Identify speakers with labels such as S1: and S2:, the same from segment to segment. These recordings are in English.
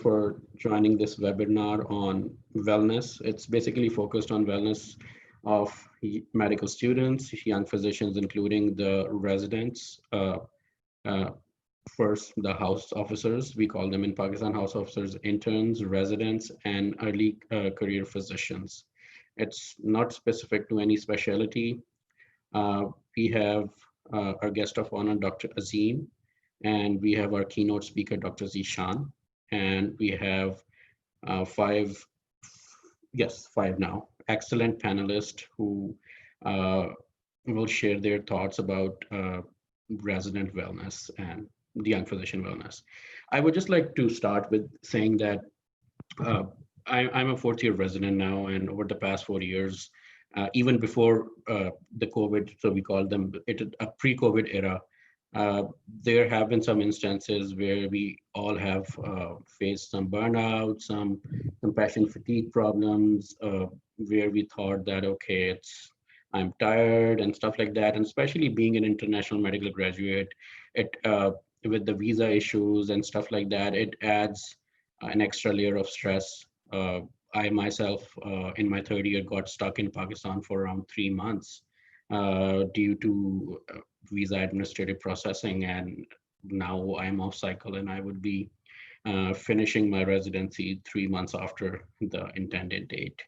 S1: for joining this webinar on wellness. It's basically focused on wellness of medical students, young physicians, including the residents. First, the house officers, we call them in Pakistan house officers, interns, residents, and early career physicians. It's not specific to any specialty. We have our guest of honor, Dr. Azeem, and we have our keynote speaker, Dr. Zeeshan, and we have five now, excellent panelists who will share their thoughts about resident wellness and the young physician wellness. I would just like to start with saying that I'm a fourth year resident now, and over the past 4 years, even before the COVID, so we call them a pre-COVID era, there have been some instances where we all have faced some burnout, some compassion fatigue problems, where we thought that, okay, I'm tired and stuff like that. And especially being an international medical graduate, with the visa issues and stuff like that, it adds an extra layer of stress. I myself, in my third year, got stuck in Pakistan for around 3 months due to visa administrative processing, and now I'm off cycle and I would be finishing my residency 3 months after the intended date.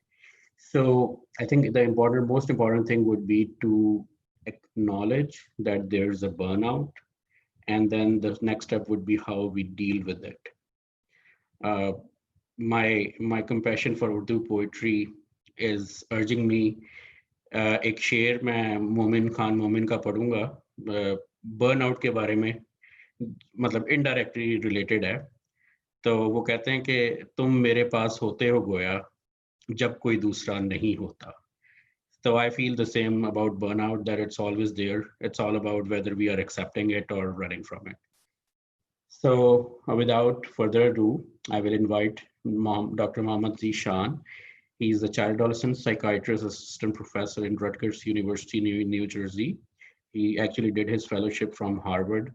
S1: So I think the most important thing would be to acknowledge that there's a burnout, and then the next step would be how we deal with it. My compassion for Urdu poetry is urging me. एक शेर मैं मोमिन का पढ़ूंगा burnout के बारे में, मतलब इनडायरेक्टली रिलेटेड है. तो वो कहते हैं कि तुम मेरे पास होते हो गोया जब कोई दूसरा नहीं होता. So I feel the same about burnout, that it's always there. It's all about whether we are accepting it or running from it. So without further ado, I will invite Dr. Mohammad Zeeshan. He's a child adolescent psychiatrist assistant professor in Rutgers University, New Jersey. He actually did his fellowship from Harvard.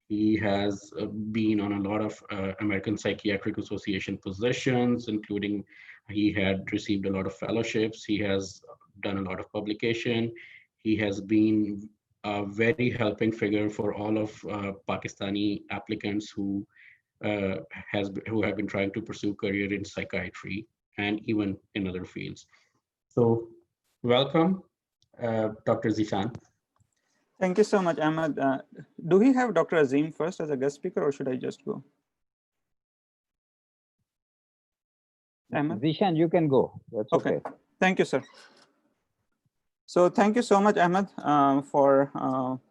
S1: He has been on a lot of American Psychiatric Association positions, including he had received a lot of fellowships. He has done a lot of publication. He has been a very helping figure for all of Pakistani applicants who have been trying to pursue career in psychiatry and even in other fields. So welcome, Dr. Zeeshan.
S2: Thank you so much, Ahmad. Do we have Dr. Azeem first as a guest speaker, or should I just go? Ahmad?
S3: Zeeshan, you can go. That's okay.
S2: Thank you, sir. So thank you so much, Ahmad, for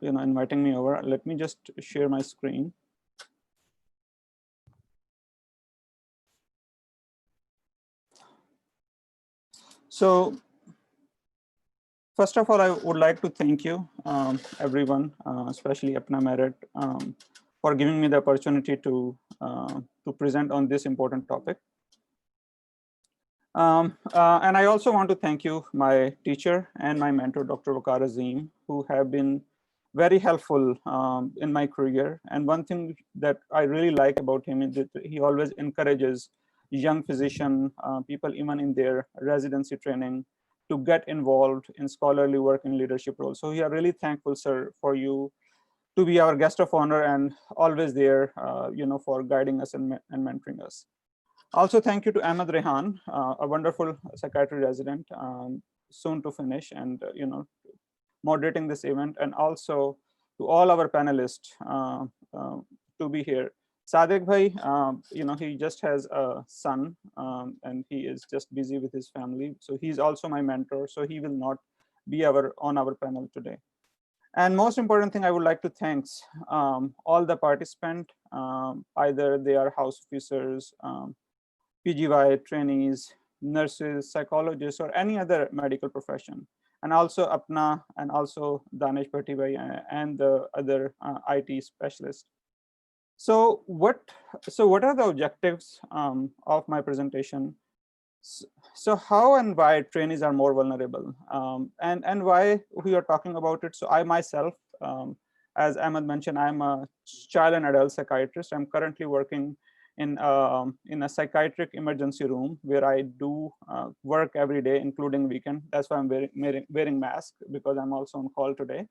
S2: inviting me over. Let me just share my screen. So first of all, I would like to thank you, everyone, especially APPNA MERIT, for giving me the opportunity to present on this important topic. And I also want to thank you, my teacher and my mentor, Dr. Waqar Azeem, who have been very helpful in my career. And one thing that I really like about him is that he always encourages young physician people, even in their residency training, to get involved in scholarly work and leadership roles. So we are really thankful, sir, for you to be our guest of honor and always there, for guiding us and mentoring us. Also, thank you to Ahmad Rehan, a wonderful psychiatry resident, soon to finish, and moderating this event, and also to all our panelists to be here. Sadiq bhai, he just has a son, and he is just busy with his family. So he's also my mentor. So he will not be on our panel today. And most important thing, I would like to thank all the participants, either they are house officers, PGY trainees, nurses, psychologists, or any other medical profession, and also APPNA, and also Danish Bhatti bhai and the other IT specialists. So what are the objectives of my presentation? So how and why trainees are more vulnerable, and why we are talking about it. So I myself, as Ahmad mentioned, I'm a child and adult psychiatrist. I'm currently working in a psychiatric emergency room where I do work every day, including weekend. That's why I'm wearing mask, because I'm also on call today.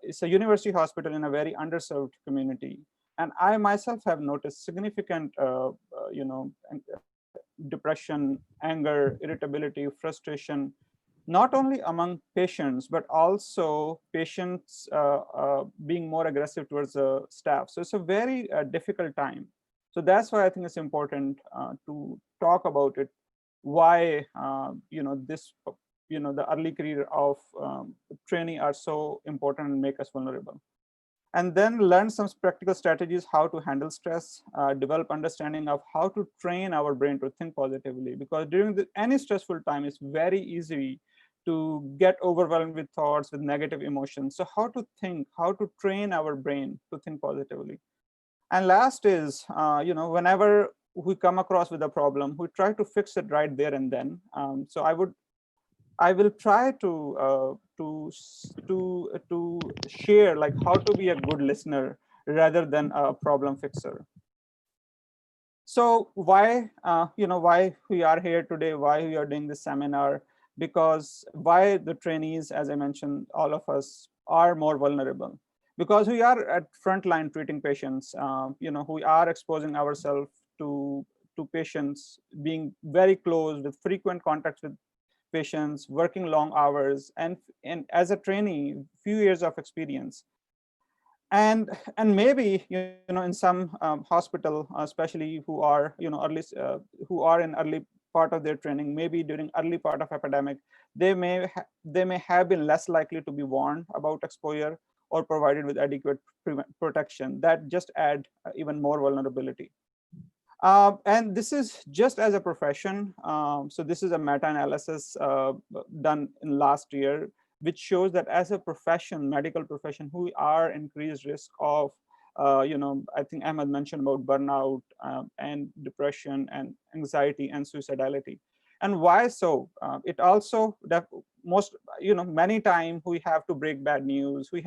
S2: It's a university hospital in a very underserved community. And I myself have noticed significant, depression, anger, irritability, frustration, not only among patients, but also patients being more aggressive towards the staff. So it's a very difficult time. So that's why I think it's important to talk about it. Why, the early career of trainee are so important and make us vulnerable. And then learn some practical strategies how to handle stress, develop understanding of how to train our brain to think positively, because during any stressful time, it's very easy to get overwhelmed with thoughts, with negative emotions. So how to think, how to train our brain to think positively. And last is, whenever we come across with a problem, we try to fix it right there and then. So I will try to share like how to be a good listener rather than a problem fixer. So why why we are here today, why we are doing this seminar, because why the trainees, as I mentioned, all of us are more vulnerable, because we are at front line treating patients. We are exposing ourselves to patients, being very close with frequent contacts with patients, working long hours, and as a trainee, few years of experience. And maybe in some hospital, especially who are who are in early part of their training, maybe during early part of epidemic, they may have been less likely to be warned about exposure or provided with adequate protection. That just add even more vulnerability. And this is just as a profession. So this is a meta-analysis done in last year, which shows that as a profession, medical profession, we are increased risk of, I think Ahmad mentioned about burnout and depression and anxiety and suicidality. And why so? It also many times we have to break bad news. We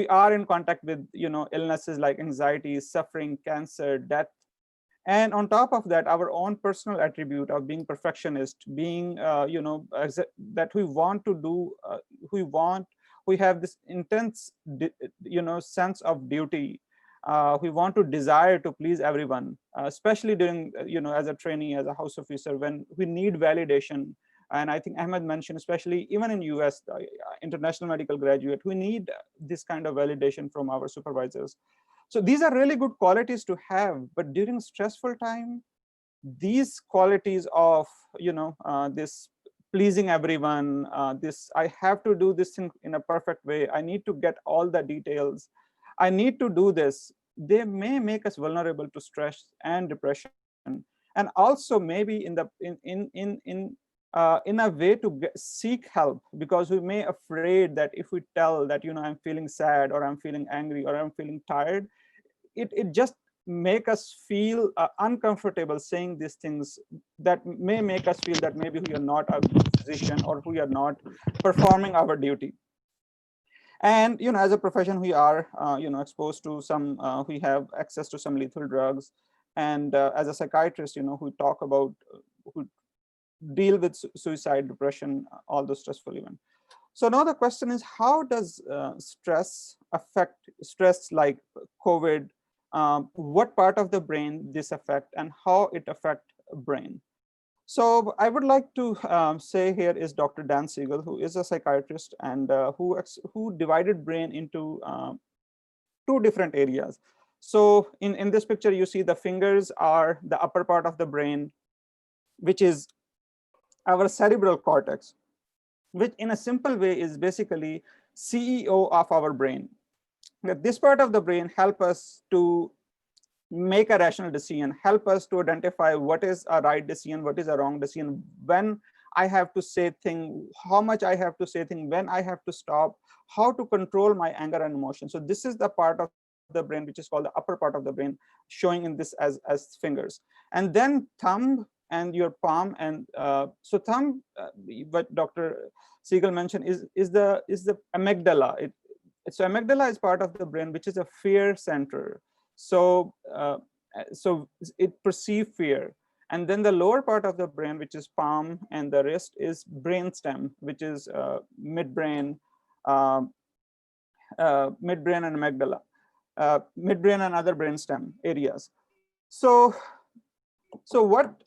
S2: are in contact with illnesses like anxiety, suffering, cancer, death. And on top of that, our own personal attribute of being perfectionist, being, that we want to do, we have this intense, sense of duty. We want to desire to please everyone, especially during, as a trainee, as a house officer, when we need validation. And I think Ahmed mentioned, especially even in US, international medical graduate, we need this kind of validation from our supervisors. So these are really good qualities to have, but during stressful time, these qualities of this pleasing everyone, this I have to do this thing in a perfect way, I need to get all the details, I need to do this, they may make us vulnerable to stress and depression, and also maybe in a way to seek help, because we may afraid that if we tell that I'm feeling sad, or I'm feeling angry, or I'm feeling tired, it just make us feel uncomfortable saying these things that may make us feel that maybe we are not a good physician, or we are not performing our duty. And as a profession, we are exposed to some, we have access to some lethal drugs, and as a psychiatrist, we talk about who deal with suicide, depression, all those stressful events. So now the question is, how does stress affect stress like COVID? What part of the brain this affect, and how it affect brain? So I would like to say here is Dr. Dan Siegel, who is a psychiatrist, and who divided brain into two different areas. So in this picture, you see the fingers are the upper part of the brain, which is our cerebral cortex, which in a simple way is basically CEO of our brain. That this part of the brain help us to make a rational decision, help us to identify what is a right decision, what is a wrong decision, when I have to say thing, how much I have to say thing, when I have to stop, how to control my anger and emotion. So this is the part of the brain which is called the upper part of the brain, showing in this as fingers. And then thumb and your palm, and so thumb, what Dr. Siegel mentioned is the amygdala. So amygdala is part of the brain which is a fear center. So, so it perceives fear. And then the lower part of the brain, which is palm and the wrist, is brainstem, which is midbrain, um, midbrain and amygdala, midbrain and other brainstem areas. So, so what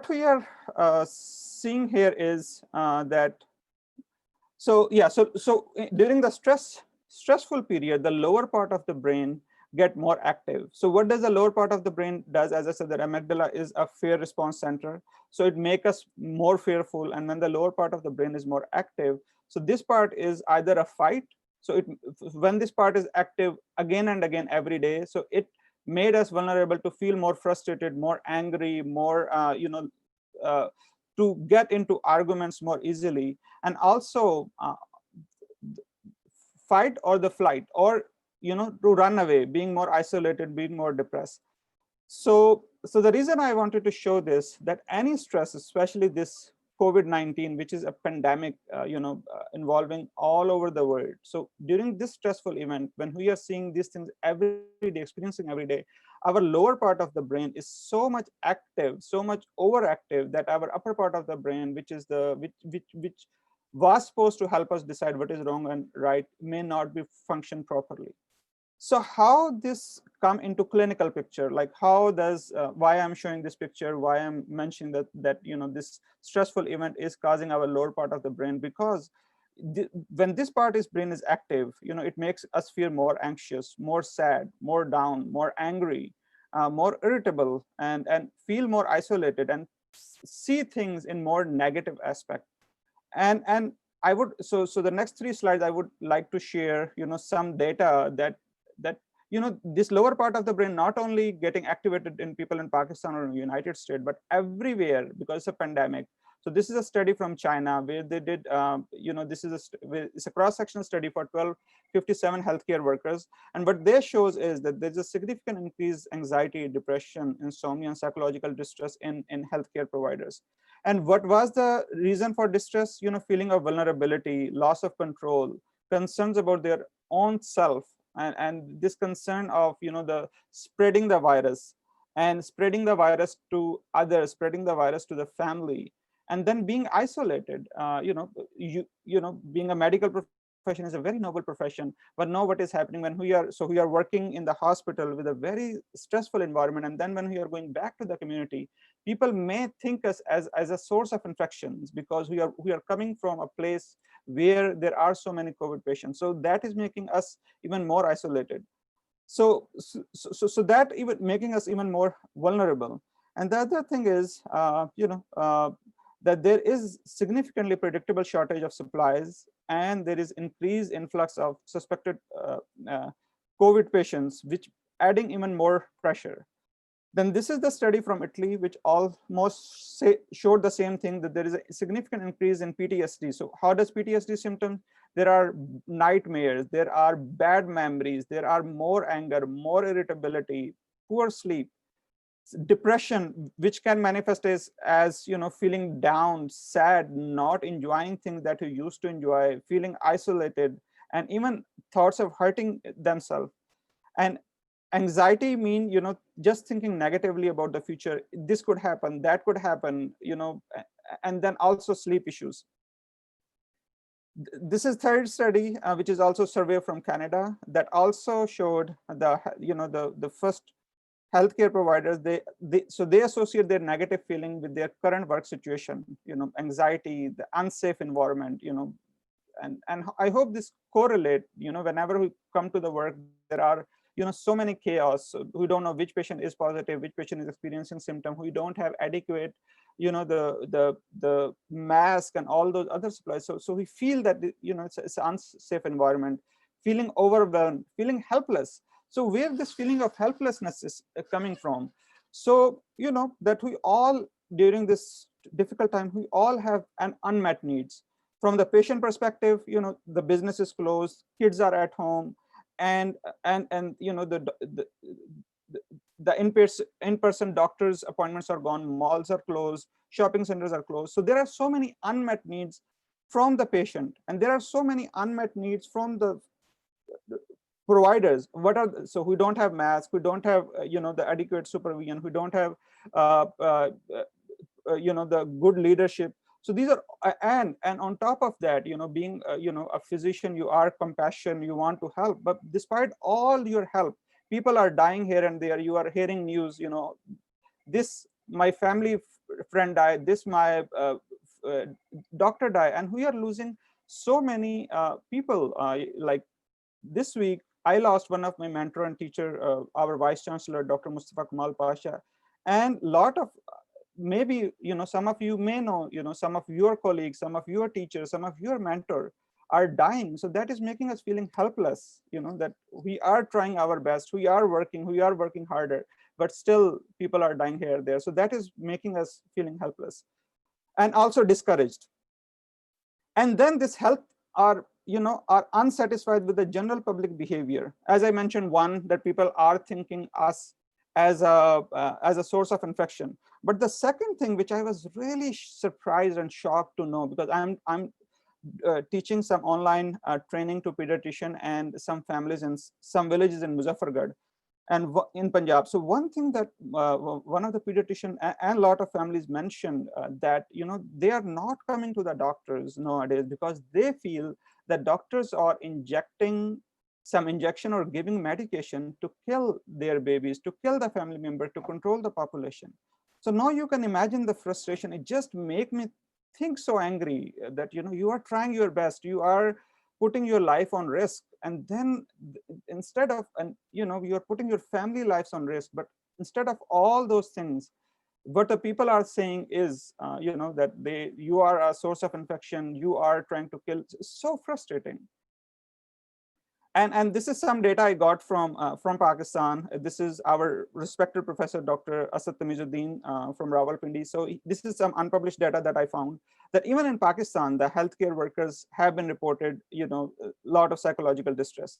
S2: we are seeing here is that, so yeah, so during the stressful period, the lower part of the brain get more active. So what does the lower part of the brain does? As I said, the amygdala is a fear response center. So it makes us more fearful. And when the lower part of the brain is more active, so this part is either a fight. So when this part is active again and again every day, so it made us vulnerable to feel more frustrated, more angry, more, to get into arguments more easily. And also fight or the flight, or to run away, being more isolated, being more depressed. So the reason I wanted to show this, that any stress, especially this COVID-19, which is a pandemic, involving all over the world. So during this stressful event, when we are seeing these things every day, experiencing every day, our lower part of the brain is so much active, so much overactive, that our upper part of the brain, which is which was supposed to help us decide what is wrong and right, may not be function properly. So how this come into clinical picture? Like how does, why I'm showing this picture, why I'm mentioning that this stressful event is causing our lower part of the brain? Because when this part is brain is active, it makes us feel more anxious, more sad, more down, more angry, more irritable, and feel more isolated, and see things in more negative aspect. And I would, so the next 3 slides I would like to share some data that this lower part of the brain not only getting activated in people in Pakistan or in the United States, but everywhere, because it's a pandemic. So this is a study from China where they did, this is it's a cross-sectional study for 1257 healthcare workers. And what they shows is that there's a significant increased anxiety, depression, insomnia, and psychological distress in healthcare providers. And what was the reason for distress? Feeling of vulnerability, loss of control, concerns about their own self, and this concern of the spreading the virus, and spreading the virus to others, spreading the virus to the family, and then being isolated. Being a medical profession is a very noble profession, but know what is happening when we are working in the hospital with a very stressful environment, and then when we are going back to the community, people may think us as a source of infections, because we are coming from a place where there are so many COVID patients. So that is making us even more isolated. So that even making us even more vulnerable. And the other thing is, that there is significantly predictable shortage of supplies, and there is increased influx of suspected COVID patients, which adding even more pressure. Then this is the study from Italy, which almost showed the same thing, that there is a significant increase in PTSD. So how does PTSD symptoms? There are nightmares, there are bad memories, there are more anger, more irritability, poor sleep, depression, which can manifest as feeling down, sad, not enjoying things that you used to enjoy, feeling isolated, and even thoughts of hurting themselves. And anxiety mean just thinking negatively about the future. This could happen, that could happen, and then also sleep issues. This is third study, which is also survey from Canada, that also showed the first healthcare providers, they associate their negative feeling with their current work situation, anxiety, the unsafe environment, and I hope this correlate, whenever we come to the work, there are so many chaos. We don't know which patient is positive, which patient is experiencing symptom, we don't have adequate the mask and all those other supplies. So we feel that it's an unsafe environment, feeling overwhelmed, feeling helpless. So where this feeling of helplessness is coming from? So that we all, during this difficult time, we all have an unmet needs. From the patient perspective, the business is closed, kids are at home, and the in-person doctors appointments are gone, malls are closed, shopping centers are closed. So there are so many unmet needs from the patient, and there are so many unmet needs from the providers, so who don't have masks, who don't have the adequate supervision, who don't have the good leadership. So these are, and on top of that, being a physician, you are compassion, you want to help, but despite all your help, people are dying here and there. You are hearing news, this my family friend died, this my doctor died, and we are losing so many people. Like this week, I lost one of my mentor and teacher, our vice chancellor, Dr. Mustafa Kamal Pasha, and lot of, maybe some of you may know, some of your colleagues, some of your teachers, some of your mentor are dying. So that is making us feeling helpless, that we are trying our best, we are working harder, but still people are dying here there. So that is making us feeling helpless and also discouraged. And then this health are unsatisfied with the general public behavior. As I mentioned, one, that people are thinking us as a source of infection. But the second thing, which I was really surprised and shocked to know, because I'm teaching some online training to pediatrician and some families in some villages in Muzaffargarh and in Punjab. So one thing that one of the pediatrician and a lot of families mentioned that they are not coming to the doctors nowadays because they feel that doctors are injecting some injection or giving medication to kill their babies, to kill the family member, to control the population. So now you can imagine the frustration. It just make me think so angry that you are trying your best, you are putting your life on risk, and then instead of, and you're putting your family lives on risk, but instead of all those things, what the people are saying is that you are a source of infection, you are trying to kill. It's so frustrating. And this is some data I got from Pakistan. This is our respected professor, Dr. Asad Tamizuddin from Rawalpindi. So this is some unpublished data that I found, that even in Pakistan, the healthcare workers have been reported, a lot of psychological distress.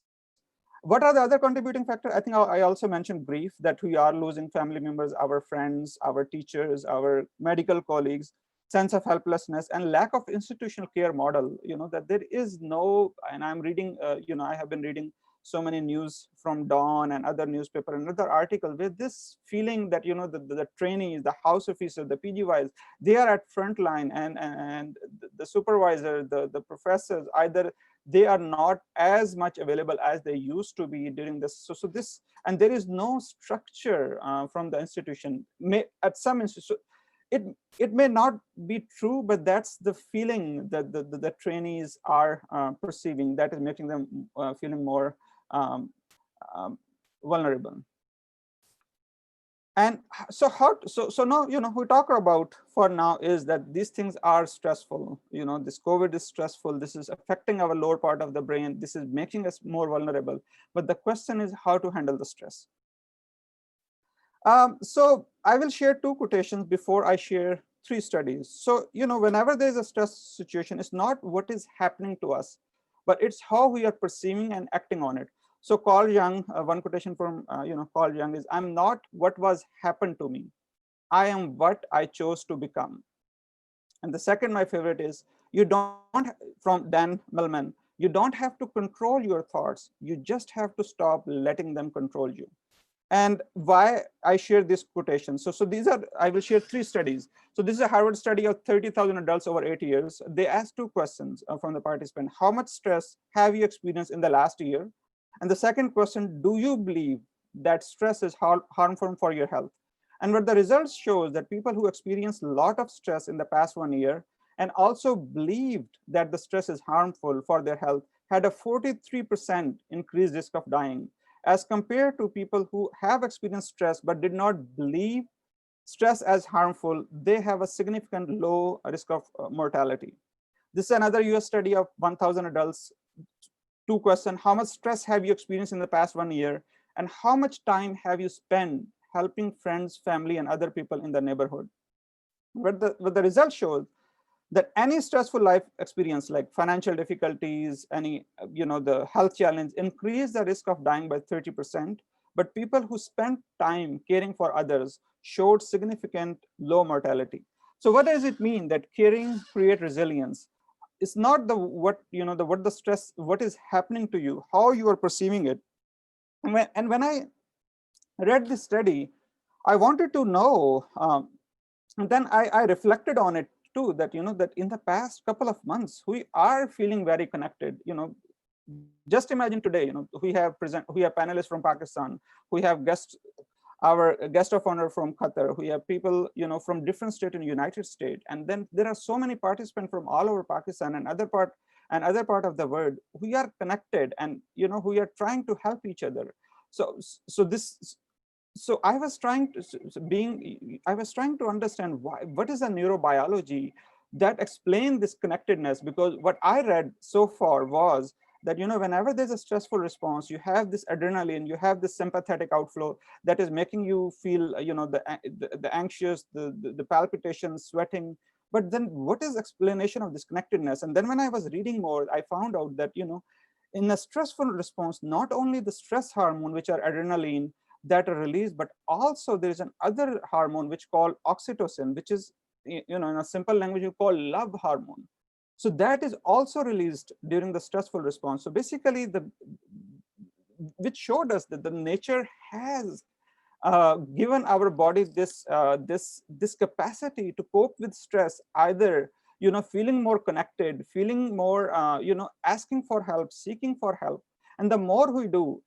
S2: What are the other contributing factors? I think I also mentioned grief, that we are losing family members, our friends, our teachers, our medical colleagues, sense of helplessness, and lack of institutional care model, that there is no, and I'm reading, I have been reading so many news from Dawn and other newspaper and other article with this feeling that, the trainees, the house officers, the PGYs, they are at front line, and the supervisor, the professors, either they are not as much available as they used to be during this. So this, and there is no structure from the institution. At some institution, it may not be true, but that's the feeling that the trainees are perceiving, that is making them feeling more vulnerable. And so now, we talk about for now is that these things are stressful. This COVID is stressful. This is affecting our lower part of the brain. This is making us more vulnerable. But the question is how to handle the stress. So I will share 2 quotations before I share 3 studies. So, whenever there's a stress situation, it's not what is happening to us, but it's how we are perceiving and acting on it. So Carl Jung, one quotation from, Carl Jung is, "I'm not what was happened to me. I am what I chose to become." And the second, my favorite is, you don't, from Dan Millman, you don't have to control your thoughts. You just have to stop letting them control you. And why I share this quotation. So these are, I will share 3 studies. So this is a Harvard study of 30,000 adults over 8 years. They asked 2 questions from the participant. How much stress have you experienced in the last year? And the second question, do you believe that stress is harmful for your health? And what the results shows that people who experienced a lot of stress in the past 1 year and also believed that the stress is harmful for their health had a 43% increased risk of dying, as compared to people who have experienced stress but did not believe stress as harmful. They have a significant low risk of mortality. This is another US study of 1,000 adults. 2 questions, how much stress have you experienced in the past 1 year? And how much time have you spent helping friends, family, and other people in the neighborhood? What the result shows that any stressful life experience, like financial difficulties, any, the health challenge, increase the risk of dying by 30%. But people who spent time caring for others showed significant low mortality. So what does it mean that caring create resilience? It's not the what the stress, what is happening to you, how you are perceiving it. And when I read this study, I wanted to know, and then I reflected on it too, that, that in the past couple of months, we are feeling very connected. Just imagine today, we have panelists from Pakistan, we have our guest of honor from Qatar, we have people, from different states in the United States, and then there are so many participants from all over Pakistan and other part of the world. We are connected, and we are trying to help each other. So I was trying to understand what is the neurobiology that explain this connectedness, because what I read so far was that, whenever there's a stressful response, you have this adrenaline, you have this sympathetic outflow that is making you feel, the anxious, the palpitations, sweating. But then what is explanation of this connectedness? And then when I was reading more, I found out that, in a stressful response, not only the stress hormone, which are adrenaline, that are released, but also there is another hormone which called oxytocin, which is, in a simple language, you call love hormone. So that is also released during the stressful response. So basically, which showed us that the nature has given our body this capacity to cope with stress, either feeling more connected, feeling more asking for help, seeking for help. And the more we do,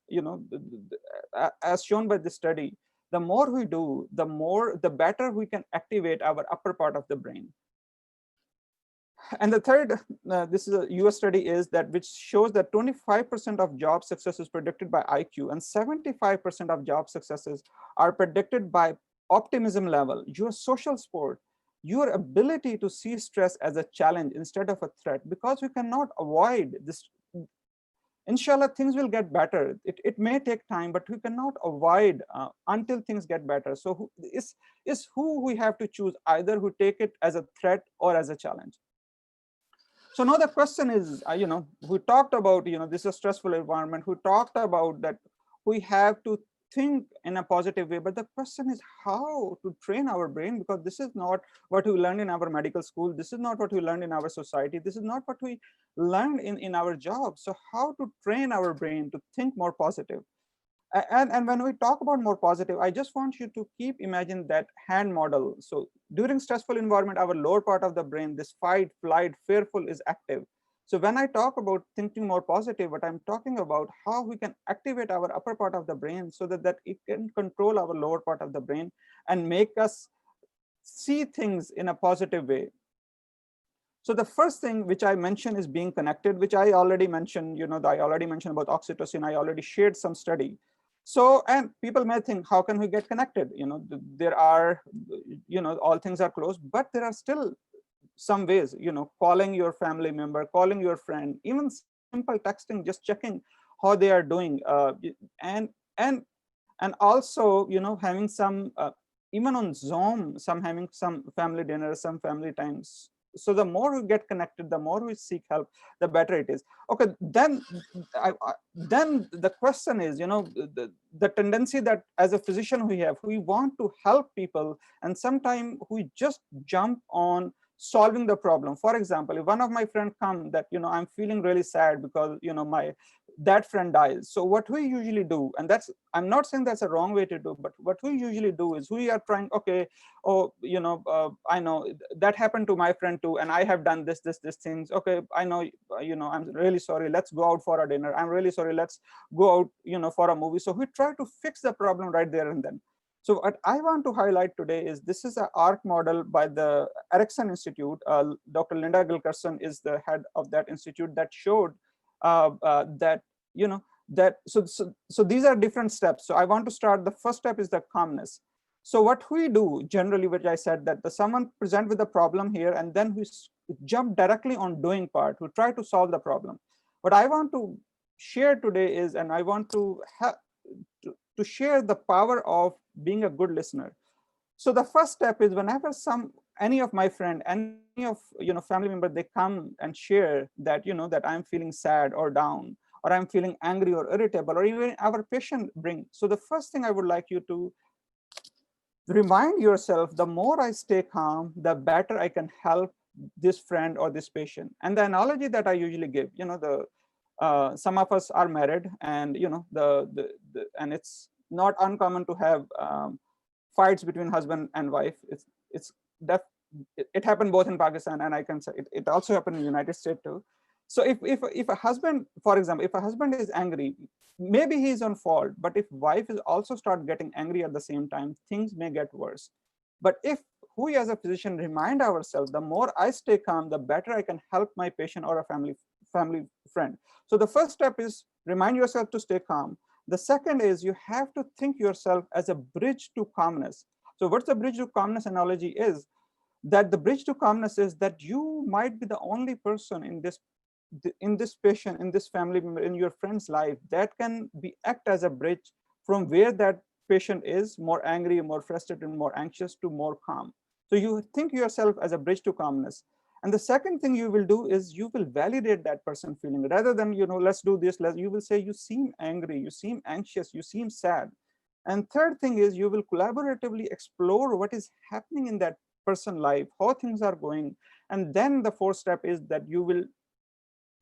S2: as shown by this study, the more we do, the better we can activate our upper part of the brain. And the third, this is a US study, is that which shows that 25% of job success is predicted by IQ, and 75% of job successes are predicted by optimism level, your social support, your ability to see stress as a challenge instead of a threat, because we cannot avoid this. Inshallah, things will get better. It may take time, but we cannot avoid until things get better. So is who we have to choose, either who take it as a threat or as a challenge. So now the question is, we talked about, this is a stressful environment. We talked about that we have to think in a positive way, but the question is how to train our brain, because this is not what we learned in our medical school. This is not what we learned in our society. This is not what we learned in our job. So how to train our brain to think more positive? And when we talk about more positive, I just want you to keep imagine that hand model. So during stressful environment, our lower part of the brain, this fight, flight, fearful, is active. So when I talk about thinking more positive, what I'm talking about how we can activate our upper part of the brain so that it can control our lower part of the brain and make us see things in a positive way. So the first thing which I mentioned is being connected, which I already mentioned, I already mentioned about oxytocin. I already shared some study. So, and people may think, how can we get connected? There are, all things are closed, but there are still some ways, calling your family member, calling your friend, even simple texting, just checking how they are doing. And also, having some, even on Zoom, having some family dinners, some family times. So the more we get connected, the more we seek help, the better it is. Okay, then then the question is, the tendency that as a physician we want to help people, and sometimes we just jump on solving the problem. For example, if one of my friends come that, I'm feeling really sad because, that friend dies. So what we usually do, and I'm not saying that's a wrong way to do, but what we usually do is we are trying, okay, oh, I know that happened to my friend too, and I have done this things. Okay, I know, I'm really sorry. Let's go out for a dinner. I'm really sorry. Let's go out, for a movie. So we try to fix the problem right there and then. So what I want to highlight today is this is an ARC model by the Erickson Institute. Dr. Linda Gilkerson is the head of that institute that showed that, so these are different steps. So I want to start. The first step is the calmness. So what we do generally, which I said that someone present with a problem here, and then we jump directly on doing part. We try to solve the problem. What I want to share today is, and I want to share the power of being a good listener. So the first step is whenever any of my friend, any of family member, they come and share that that I'm feeling sad or down, or I'm feeling angry or irritable, or even our patient bring. So the first thing I would like you to remind yourself, the more I stay calm, the better I can help this friend or this patient. And the analogy that I usually give, some of us are married, and and it's not uncommon to have fights between husband and wife. It's def it happened both in Pakistan, and I can say it also happened in the United States too. So if a husband, for example, if a husband is angry, maybe he's on fault, but if wife is also start getting angry at the same time, things may get worse. But if we as a physician remind ourselves, the more I stay calm, the better I can help my patient or a family friend. So the first step is remind yourself to stay calm. The second is you have to think yourself as a bridge to calmness. So what's the bridge to calmness analogy is that the bridge to calmness is that you might be the only person in this patient, in this family member, in your friend's life that can act as a bridge from where that patient is more angry, more frustrated, more anxious to more calm. So you think yourself as a bridge to calmness. And the second thing you will do is you will validate that person feeling rather than, let's do this. You will say, you seem angry, you seem anxious, you seem sad. And third thing is you will collaboratively explore what is happening in that person's life, how things are going. And then the fourth step is that you will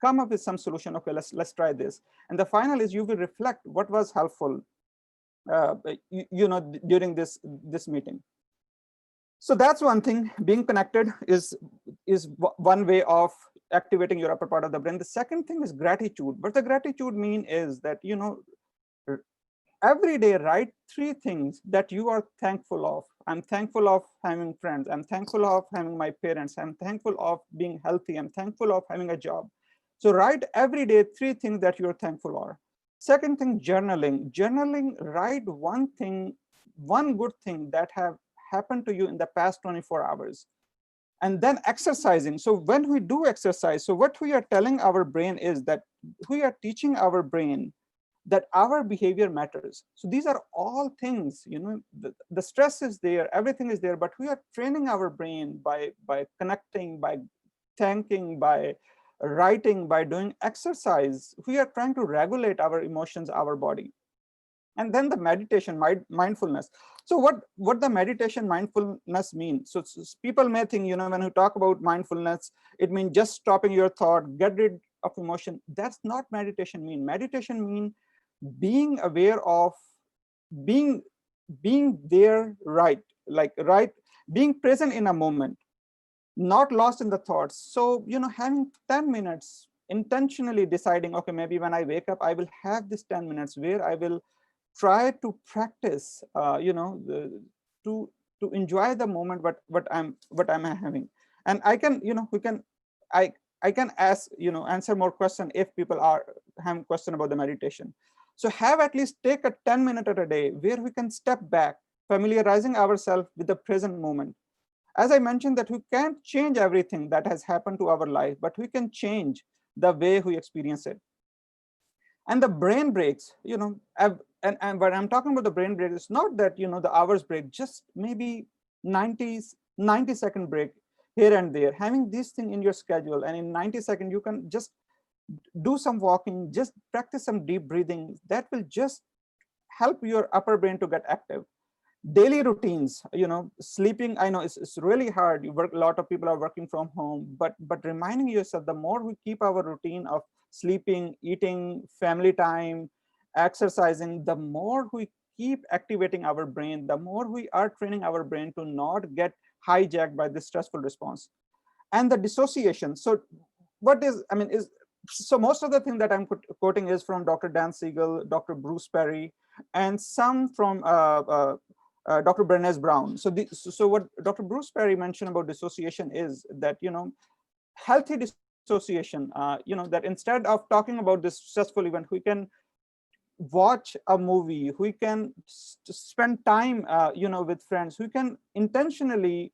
S2: come up with some solution. Okay, let's try this. And the final is you will reflect what was helpful during this meeting. So that's one thing. Being connected is one way of activating your upper part of the brain. The second thing is gratitude. What the gratitude mean is that every day write 3 things that you are thankful of. I'm thankful of having friends. I'm thankful of having my parents. I'm thankful of being healthy. I'm thankful of having a job. So write every day 3 things that you're thankful for. Second thing, journaling. Journaling, write one good thing that have happened to you in the past 24 hours. And then exercising. So when we do exercise, so what we are telling our brain is that we are teaching our brain that our behavior matters. So these are all things, the stress is there, everything is there, but we are training our brain by connecting, by thanking, by writing, by doing exercise. We are trying to regulate our emotions, our body. And then the meditation, mindfulness. So what the meditation mindfulness means? So people may think, when we talk about mindfulness, it means just stopping your thought, get rid of emotion. That's not meditation mean. Meditation mean being aware of being there, being present in a moment, not lost in the thoughts. So, having 10 minutes, intentionally deciding, okay, maybe when I wake up, I will have this 10 minutes where I will try to practice, to enjoy the moment, what I'm having. And I can, I can ask, answer more question if people are having question about the meditation. So have at least take a 10 minutes a day where we can step back, familiarizing ourselves with the present moment. As I mentioned that we can't change everything that has happened to our life, but we can change the way we experience it. And the brain breaks, and when I'm talking about the brain break, it's not that, the hours break, just maybe 90-second break here and there, having this thing in your schedule. And in 90 seconds, you can just do some walking, just practice some deep breathing. That will just help your upper brain to get active. Daily routines, sleeping, I know it's really hard. A lot of people are working from home, but reminding yourself, the more we keep our routine of sleeping, eating, family time, exercising, the more we keep activating our brain, the more we are training our brain to not get hijacked by this stressful response. And the dissociation. So what is, so most of the thing that I'm quoting is from Dr. Dan Siegel, Dr. Bruce Perry, and some from Dr. Brené Brown. So what Dr. Bruce Perry mentioned about dissociation is that, healthy dissociation, that instead of talking about this stressful event, we can watch a movie, we can spend time, with friends, we can intentionally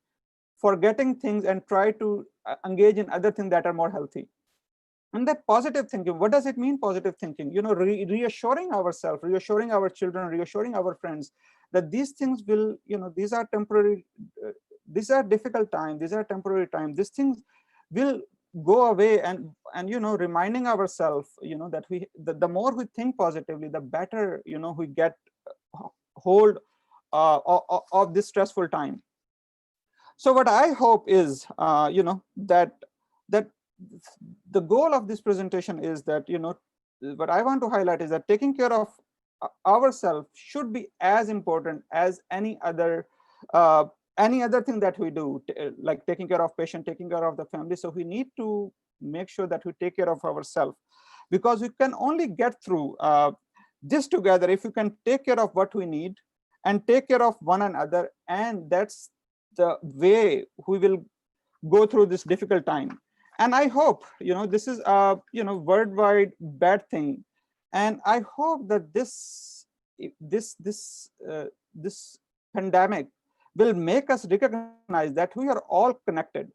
S2: forgetting things and try to engage in other things that are more healthy. And that positive thinking, what does it mean, positive thinking? Reassuring ourselves, reassuring our children, reassuring our friends that these things will, these are temporary, these are difficult times, these are temporary times, these things will go away. And reminding ourselves, that the more we think positively, the better, we get hold of this stressful time. So what I hope is, that the goal of this presentation is that, what I want to highlight is that taking care of ourselves should be as important as uh, any other thing that we do, like taking care of patient, taking care of the family. So we need to make sure that we take care of ourselves, because we can only get through this together if we can take care of what we need and take care of one another. And that's the way we will go through this difficult time. And I hope, this is a, worldwide bad thing. And I hope that this pandemic will make us recognize that we are all connected.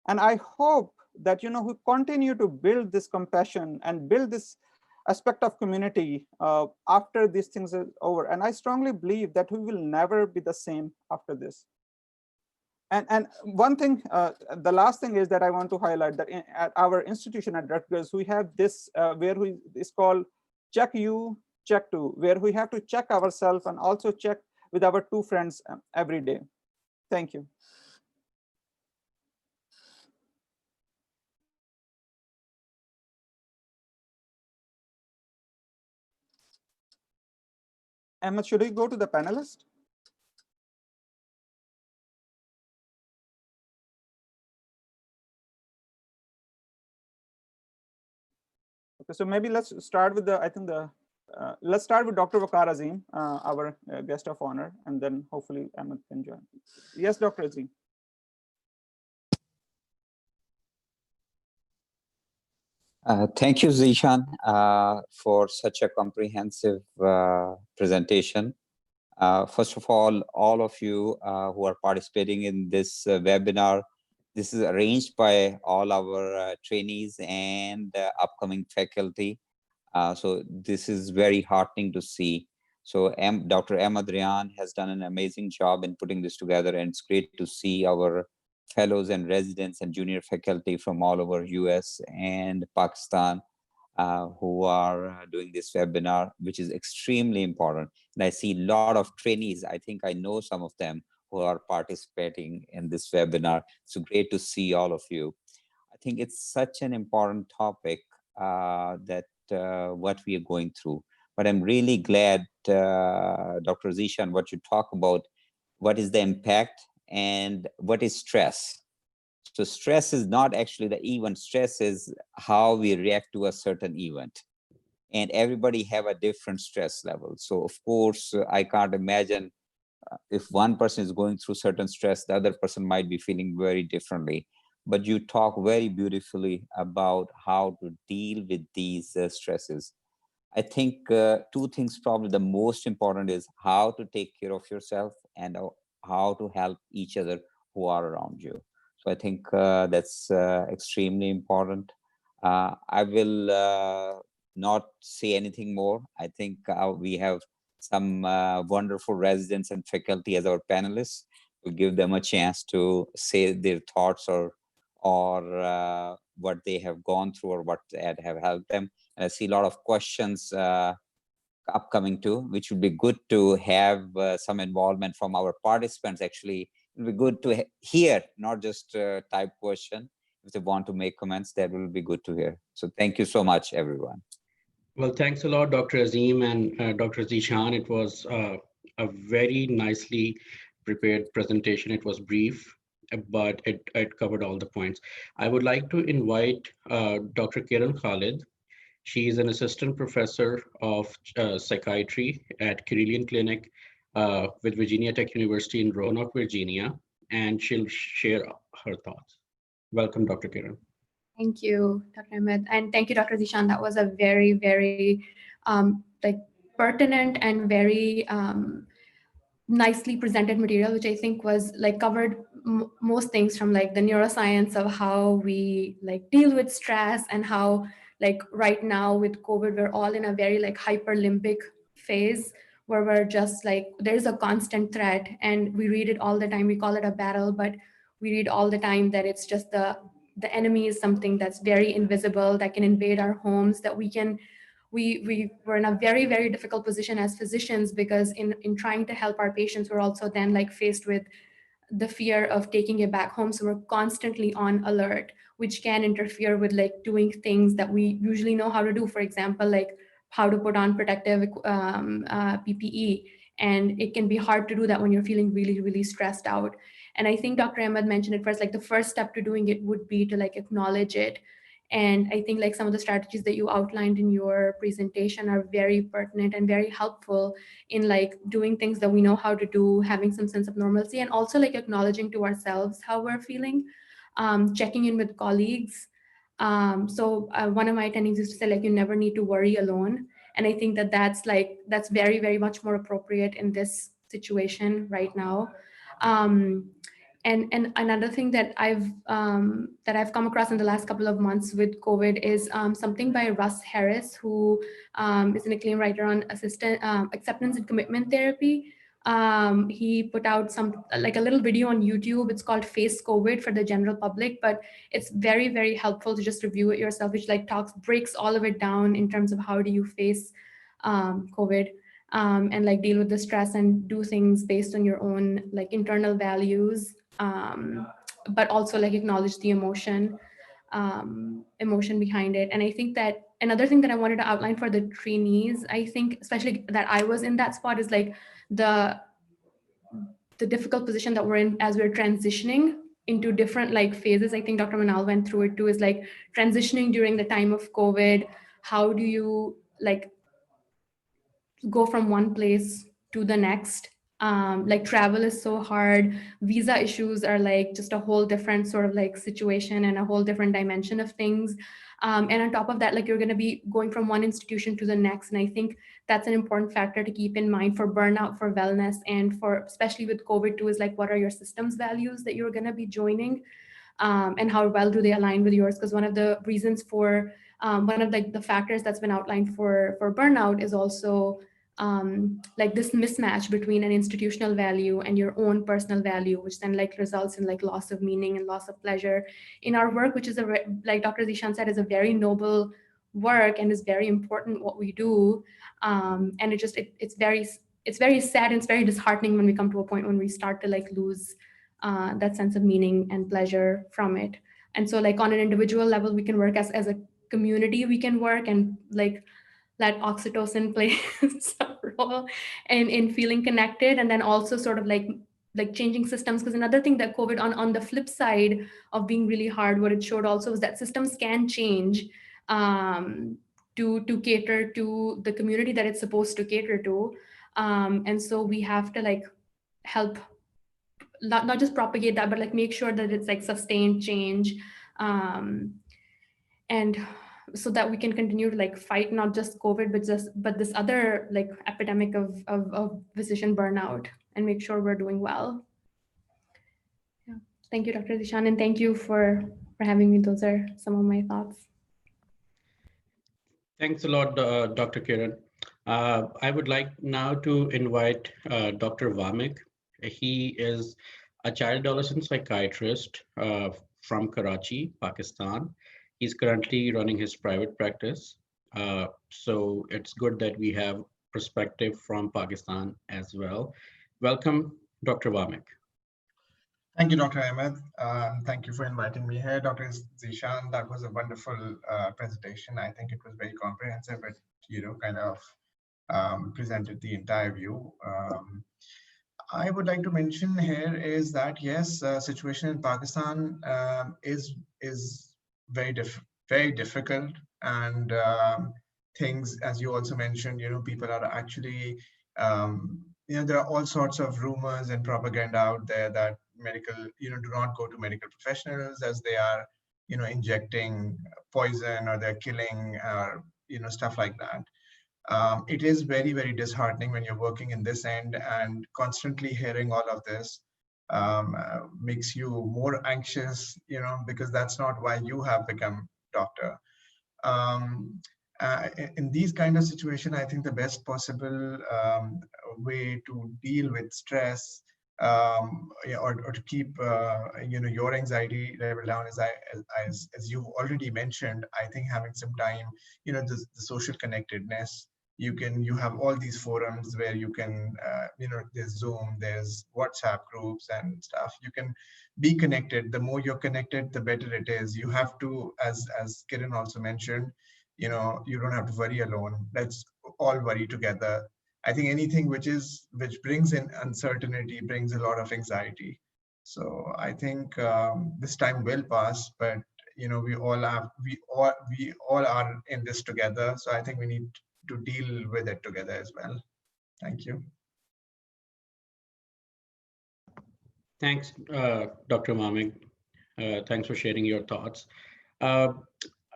S2: And I hope that, we continue to build this compassion and build this aspect of community after these things are over. And I strongly believe that we will never be the same after this. And one thing, the last thing is that I want to highlight that at our institution at Rutgers, we have this it's called check you, check to, where we have to check ourselves and also check with our two friends every day. Thank you. Emma, should we go to the panelist? Okay, so maybe let's start with let's start with Dr. Waqar Azeem, our guest of honor, and then hopefully Ahmed can join. Yes, Dr. Azeem.
S3: Thank you, Zeeshan, for such a comprehensive presentation. First of all of you who are participating in this webinar, this is arranged by all our trainees and upcoming faculty. So this is very heartening to see. So Dr. Ahmad has done an amazing job in putting this together, and it's great to see our fellows and residents and junior faculty from all over US and Pakistan who are doing this webinar, which is extremely important. And I see a lot of trainees. I think I know some of them who are participating in this webinar. So great to see all of you. I think it's such an important topic that what we are going through. But I'm really glad, Dr. Zeeshan, what you talk about, what is the impact and what is stress. So stress is not actually the event. Stress is how we react to a certain event. And everybody have a different stress level. So of course, I can't imagine if one person is going through certain stress, the other person might be feeling very differently. But you talk very beautifully about how to deal with these stresses. I think two things, probably the most important is how to take care of yourself and how to help each other who are around you. So I think that's extremely important. I will not say anything more. I think we have some wonderful residents and faculty as our panelists. We'll give them a chance to say their thoughts or what they have gone through or what have helped them. And I see a lot of questions upcoming too, which would be good to have some involvement from our participants. Actually, it would be good to hear, not just type question. If they want to make comments, that will be good to hear. So thank you so much, everyone.
S1: Well, thanks a lot, Dr. Azeem and Dr. Zeeshan. It was a very nicely prepared presentation. It was brief, but it covered all the points. I would like to invite Dr. Kiran Khalid. She is an assistant professor of psychiatry at Carillion Clinic with Virginia Tech University in Roanoke, Virginia, and she'll share her thoughts. Welcome, Dr. Kiran.
S4: Thank you, Dr. Ahmed, and thank you, Dr. Zeeshan. That was a very, very pertinent and very nicely presented material, which I think was covered most things from the neuroscience of how we deal with stress, and how right now with COVID, we're all in a very hyperlimbic phase where we're just there's a constant threat, and we read it all the time. We call it a battle, but we read all the time that it's just the enemy is something that's very invisible, that can invade our homes, that we're in a very, very difficult position as physicians, because in trying to help our patients, we're also then faced with the fear of taking it back home. So we're constantly on alert, which can interfere with like doing things that we usually know how to do. For example, like how to put on protective PPE. And it can be hard to do that when you're feeling really, really stressed out. And I think Dr. Ahmed mentioned it first, like the first step to doing it would be to like acknowledge it. And I think like some of the strategies that you outlined in your presentation are very pertinent and very helpful in like doing things that we know how to do, having some sense of normalcy, and also like acknowledging to ourselves how we're feeling, checking in with colleagues. So one of my attendees used to say like, you never need to worry alone. And I think that that's very, very much more appropriate in this situation right now. And another thing that I've come across in the last couple of months with COVID is something by Russ Harris, who is an acclaimed writer on acceptance and commitment therapy. He put out like a little video on YouTube. It's called Face COVID for the general public, but it's very, very helpful to just review it yourself, which like breaks all of it down in terms of how do you face COVID. And like deal with the stress and do things based on your own like internal values, but also like acknowledge the emotion behind it. And I think that another thing that I wanted to outline for the trainees, I think especially that I was in that spot, is like the difficult position that we're in as we're transitioning into different like phases. I think Dr. Manal went through it too, is like transitioning during the time of COVID. How do you like go from one place to the next? Like travel is so hard. Visa issues are like just a whole different sort of like situation and a whole different dimension of things. And on top of that, like you're going to be going from one institution to the next. And I think that's an important factor to keep in mind for burnout, for wellness, and for especially with COVID too, is like, what are your systems values that you're going to be joining? And how well do they align with yours? Because one of the reasons for one of like the factors that's been outlined for burnout is also like this mismatch between an institutional value and your own personal value, which then like results in like loss of meaning and loss of pleasure in our work, which is like Dr. Zeeshan said, is a very noble work and is very important what we do. And it's very sad and it's very disheartening when we come to a point when we start to like lose that sense of meaning and pleasure from it. And so like on an individual level, we can work as a community, we can work and like let oxytocin play some role in feeling connected, and then also sort of like changing systems. Because another thing that COVID on the flip side of being really hard, what it showed also is that systems can change to cater to the community that it's supposed to cater to. And so we have to like help not just propagate that, but like make sure that it's like sustained change. And so that we can continue to like fight not just COVID, but this other like epidemic of physician burnout, and make sure we're doing well. Yeah. Thank you, Dr. Zeeshan, and thank you for having me. Those are some of my thoughts.
S1: Thanks a lot, Dr. Kiran. I would like now to invite Dr. Varmik. He is a child adolescent psychiatrist from Karachi, Pakistan. He's currently running his private practice. So it's good that we have perspective from Pakistan as well. Welcome, Dr. Varmik.
S5: Thank you, Dr. Ahmed. Thank you for inviting me here, Dr. Zeeshan. That was a wonderful presentation. I think it was very comprehensive. It, kind of presented the entire view. I would like to mention here is that yes, situation in Pakistan is very difficult, and things, as you also mentioned, people are actually there are all sorts of rumors and propaganda out there that do not go to medical professionals, as they are injecting poison, or they're killing, or stuff like that. It is very, very disheartening when you're working in this end, and constantly hearing all of this makes you more anxious, because that's not why you have become doctor. In these kind of situations, I think the best possible way to deal with stress or to keep your anxiety level down is, as you already mentioned, I think having some time, the social connectedness, you have all these forums where you can, there's Zoom, there's WhatsApp groups and stuff. You can be connected. The more you're connected, the better it is. You have to, as Kiran also mentioned, you don't have to worry alone. Let's all worry together. I think anything which brings in uncertainty brings a lot of anxiety. So I think this time will pass, but we all are in this together. So I think we need to deal with it together as well. Thank you.
S1: Thanks, Dr. Varmik. Thanks for sharing your thoughts.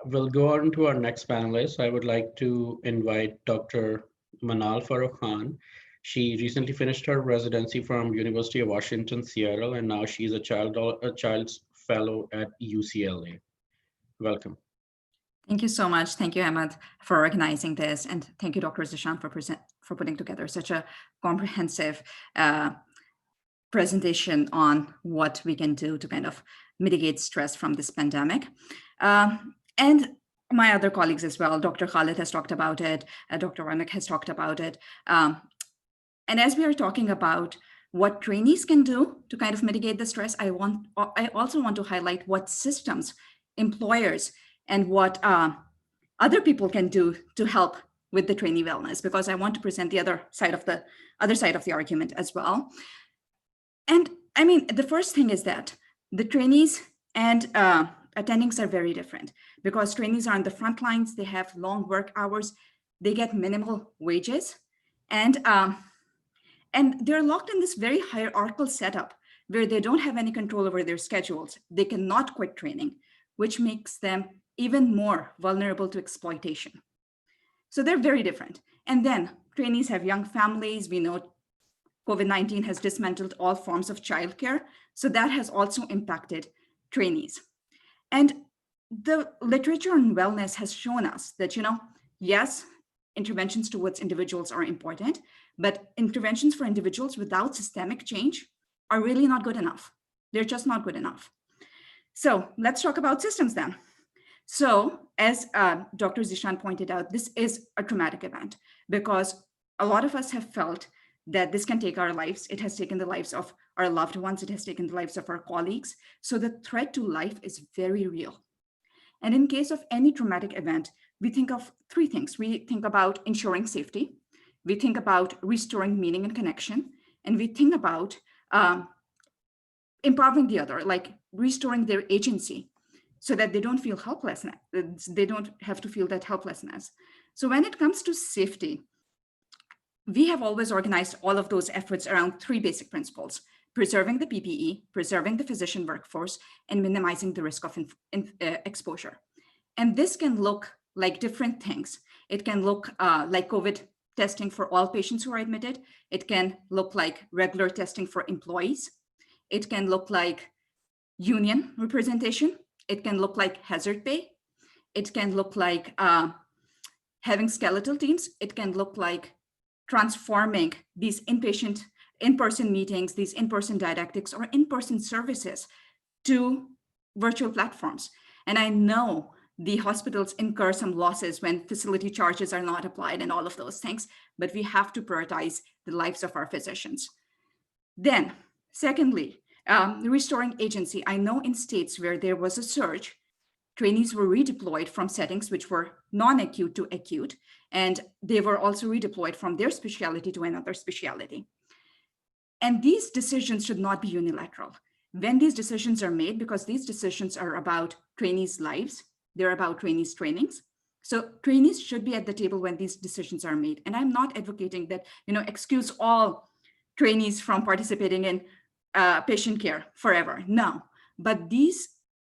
S1: We'll go on to our next panelist. I would like to invite Dr. Manal Khan. She recently finished her residency from University of Washington, Seattle, and now she's a child's fellow at UCLA. Welcome.
S6: Thank you so much. Thank you, Ahmad, for organizing this. And thank you, Dr. Zeshan, for putting together such a comprehensive presentation on what we can do to kind of mitigate stress from this pandemic. And my other colleagues as well, Dr. Khalid has talked about it, Dr. Varmik has talked about it. And as we are talking about what trainees can do to kind of mitigate the stress, I also want to highlight what systems, employers, and what other people can do to help with the trainee wellness, because I want to present the other side of the argument as well. And I mean, the first thing is that the trainees and attendings are very different, because trainees are on the front lines, they have long work hours, they get minimal wages, and they're locked in this very hierarchical setup where they don't have any control over their schedules. They cannot quit training, which makes them even more vulnerable to exploitation. So they're very different. And then trainees have young families. We know COVID-19 has dismantled all forms of childcare. So that has also impacted trainees. And the literature on wellness has shown us that, yes, interventions towards individuals are important, but interventions for individuals without systemic change are really not good enough. They're just not good enough. So let's talk about systems then. So as Dr. Zeeshan pointed out, this is a traumatic event because a lot of us have felt that this can take our lives. It has taken the lives of our loved ones. It has taken the lives of our colleagues. So the threat to life is very real. And in case of any traumatic event, we think of three things. We think about ensuring safety. We think about restoring meaning and connection. And we think about empowering the other, like restoring their agency so that they don't feel helplessness. They don't have to feel that helplessness. So when it comes to safety, we have always organized all of those efforts around three basic principles: preserving the PPE, preserving the physician workforce, and minimizing the risk of exposure. And this can look like different things. It can look like COVID testing for all patients who are admitted. It can look like regular testing for employees. It can look like union representation. It can look like hazard pay. It can look like having skeletal teams. It can look like transforming these in-person meetings, these in-person didactics, or in-person services to virtual platforms. And I know the hospitals incur some losses when facility charges are not applied and all of those things, but we have to prioritize the lives of our physicians. Then, secondly, restoring agency. I know in states where there was a surge, trainees were redeployed from settings which were non-acute to acute, and they were also redeployed from their specialty to another specialty. And these decisions should not be unilateral. When these decisions are made, because these decisions are about trainees' lives, they're about trainees' trainings. So trainees should be at the table when these decisions are made. And I'm not advocating that, excuse all trainees from participating in patient care forever. No, but these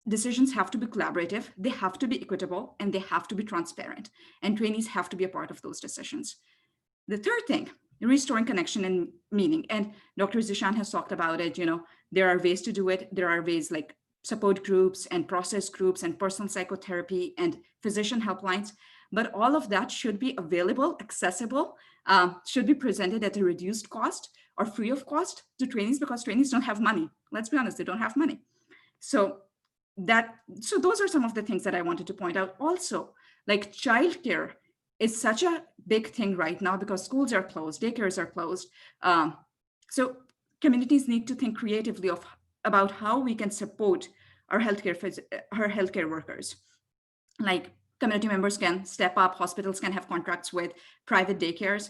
S6: decisions have to be collaborative, they have to be equitable, and they have to be transparent. And trainees have to be a part of those decisions. The third thing, restoring connection and meaning. And Dr. Zeeshan has talked about it. There are ways to do it. There are ways like support groups and process groups and personal psychotherapy and physician helplines. But all of that should be available, accessible, should be presented at a reduced cost or free of cost to trainees, because trainees don't have money. Let's be honest, they don't have money. So those are some of the things that I wanted to point out. Also, like childcare is such a big thing right now because schools are closed, daycares are closed. So communities need to think creatively about how we can support our healthcare workers. Like community members can step up, hospitals can have contracts with private daycares,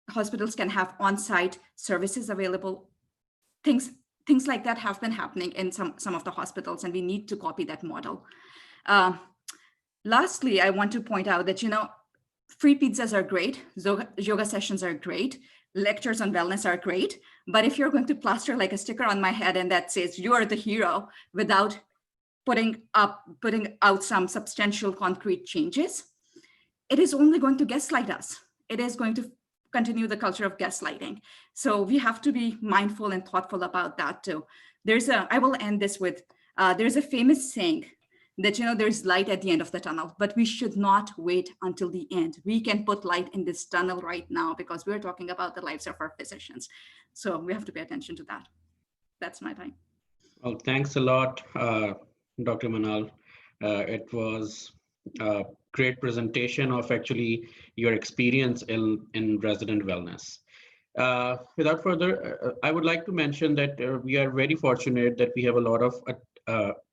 S6: hospitals can have on-site services available. Things like that have been happening in some of the hospitals, and we need to copy that model. Lastly, I want to point out that, free pizzas are great, yoga sessions are great, lectures on wellness are great, but if you're going to plaster like a sticker on my head and that says you are the hero without putting out some substantial concrete changes, it is only going to gaslight us. It is going to continue the culture of gaslighting. So we have to be mindful and thoughtful about that too. I will end this with, there's a famous saying that, there's light at the end of the tunnel, but we should not wait until the end. We can put light in this tunnel right now because we're talking about the lives of our physicians. So we have to pay attention to that. That's my time.
S1: Well, thanks a lot, Dr. Manal. It was a great presentation of actually your experience in resident wellness. Without further, I would like to mention that we are very fortunate that we have a lot of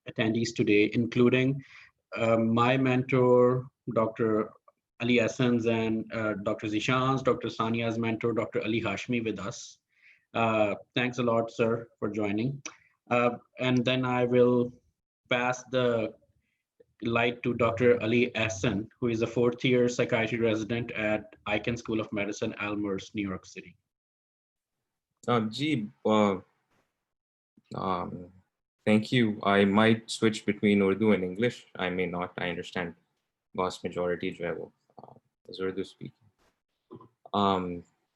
S1: attendees today, including my mentor, Dr. Ali Essens, and Dr. Zeeshan's, Dr. Sania's mentor, Dr. Ali Hashmi with us. Thanks a lot, sir, for joining. And then I will pass the light to Dr. Ali Ehsan, who is a fourth-year psychiatry resident at Icahn School of Medicine, Elmhurst, New York City.
S7: Thank you. I might switch between Urdu and English. I may not. I understand vast majority is Urdu speaking.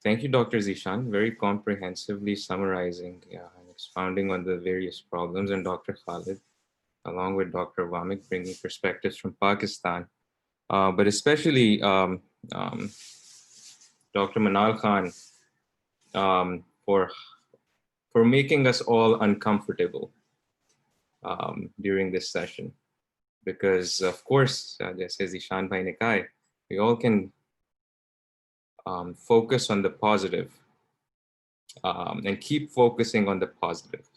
S7: Thank you, Dr. Zeeshan, very comprehensively summarizing and expounding on the various problems, and Dr. Khalid, along with Dr. Varmik, bringing perspectives from Pakistan, but especially Dr. Manal Khan for making us all uncomfortable during this session. Because of course, jaise Zeeshan bhai ne kaha, we all can focus on the positive and keep focusing on the positive.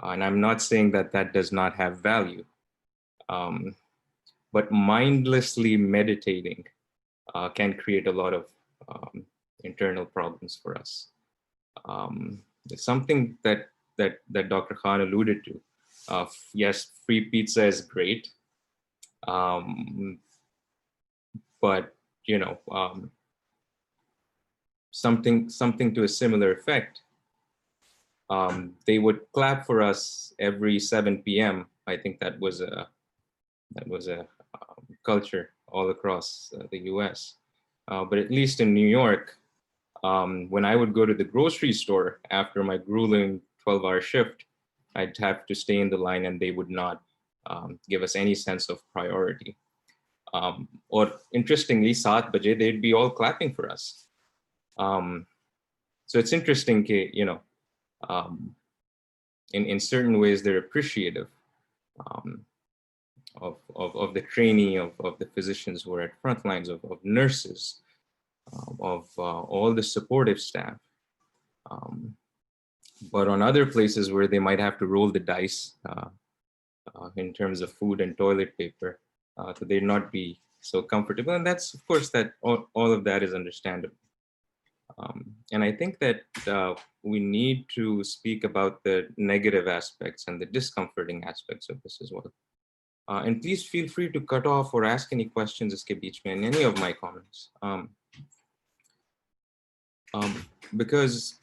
S7: And I'm not saying that that does not have value, but mindlessly meditating can create a lot of internal problems for us. It's something that Dr. Khan alluded to. Yes, free pizza is great, but something to a similar effect. They would clap for us every 7 p.m. I think that was a culture all across the U.S. But at least in New York, when I would go to the grocery store after my grueling 12-hour shift, I'd have to stay in the line, and they would not give us any sense of priority. Or interestingly, 7 baje, they'd be all clapping for us. So it's interesting, in certain ways, they're appreciative of the trainee, of the physicians who are at front lines, of nurses, of all the supportive staff. But on other places where they might have to roll the dice in terms of food and toilet paper, so they'd not be so comfortable. And that's, of course, that all of that is understandable. And I think that we need to speak about the negative aspects and the discomforting aspects of this as well. And please feel free to cut off or ask any questions iske beech mein in any of my comments. Because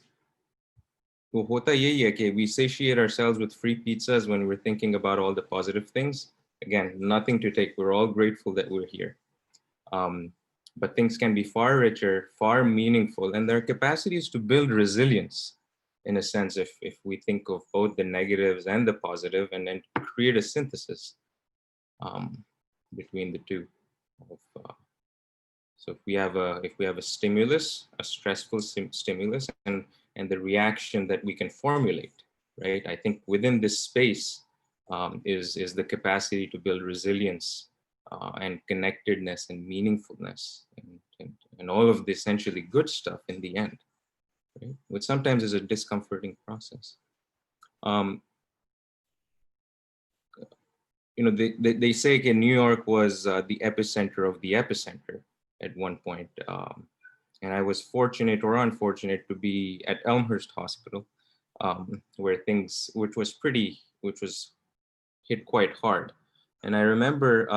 S7: hota yahi hai ki we satiate ourselves with free pizzas when we're thinking about all the positive things. Again, nothing to take. We're all grateful that we're here. But things can be far richer, far meaningful, and there are capacities to build resilience, in a sense, if we think of both the negatives and the positive, and then create a synthesis between the two. So if we have a stimulus, a stressful stimulus, and the reaction that we can formulate, right? I think within this space is the capacity to build resilience and connectedness and meaningfulness and all of the essentially good stuff in the end, right? Which sometimes is a discomforting process. You know, they say New York was the epicenter of the epicenter at one point. And I was fortunate or unfortunate to be at Elmhurst Hospital, where which was hit quite hard. And I remember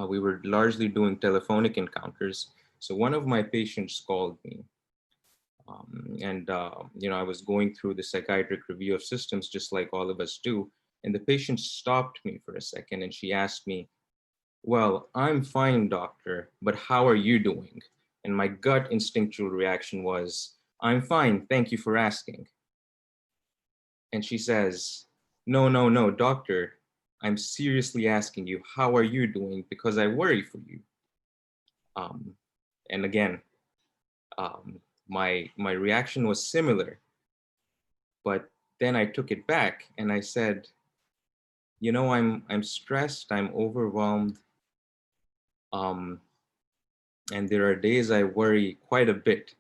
S7: we were largely doing telephonic encounters. So one of my patients called me, you know, I was going through the psychiatric review of systems, just like all of us do. And the patient stopped me for a second and she asked me, "Well, I'm fine, doctor, but how are you doing?" And my gut instinctual reaction was, "I'm fine, thank you for asking." And she says, No, doctor, I'm seriously asking you, how are you doing? Because I worry for you." And again, my reaction was similar, but then I took it back and I said, you know, I'm stressed, I'm overwhelmed, and there are days I worry quite a bit.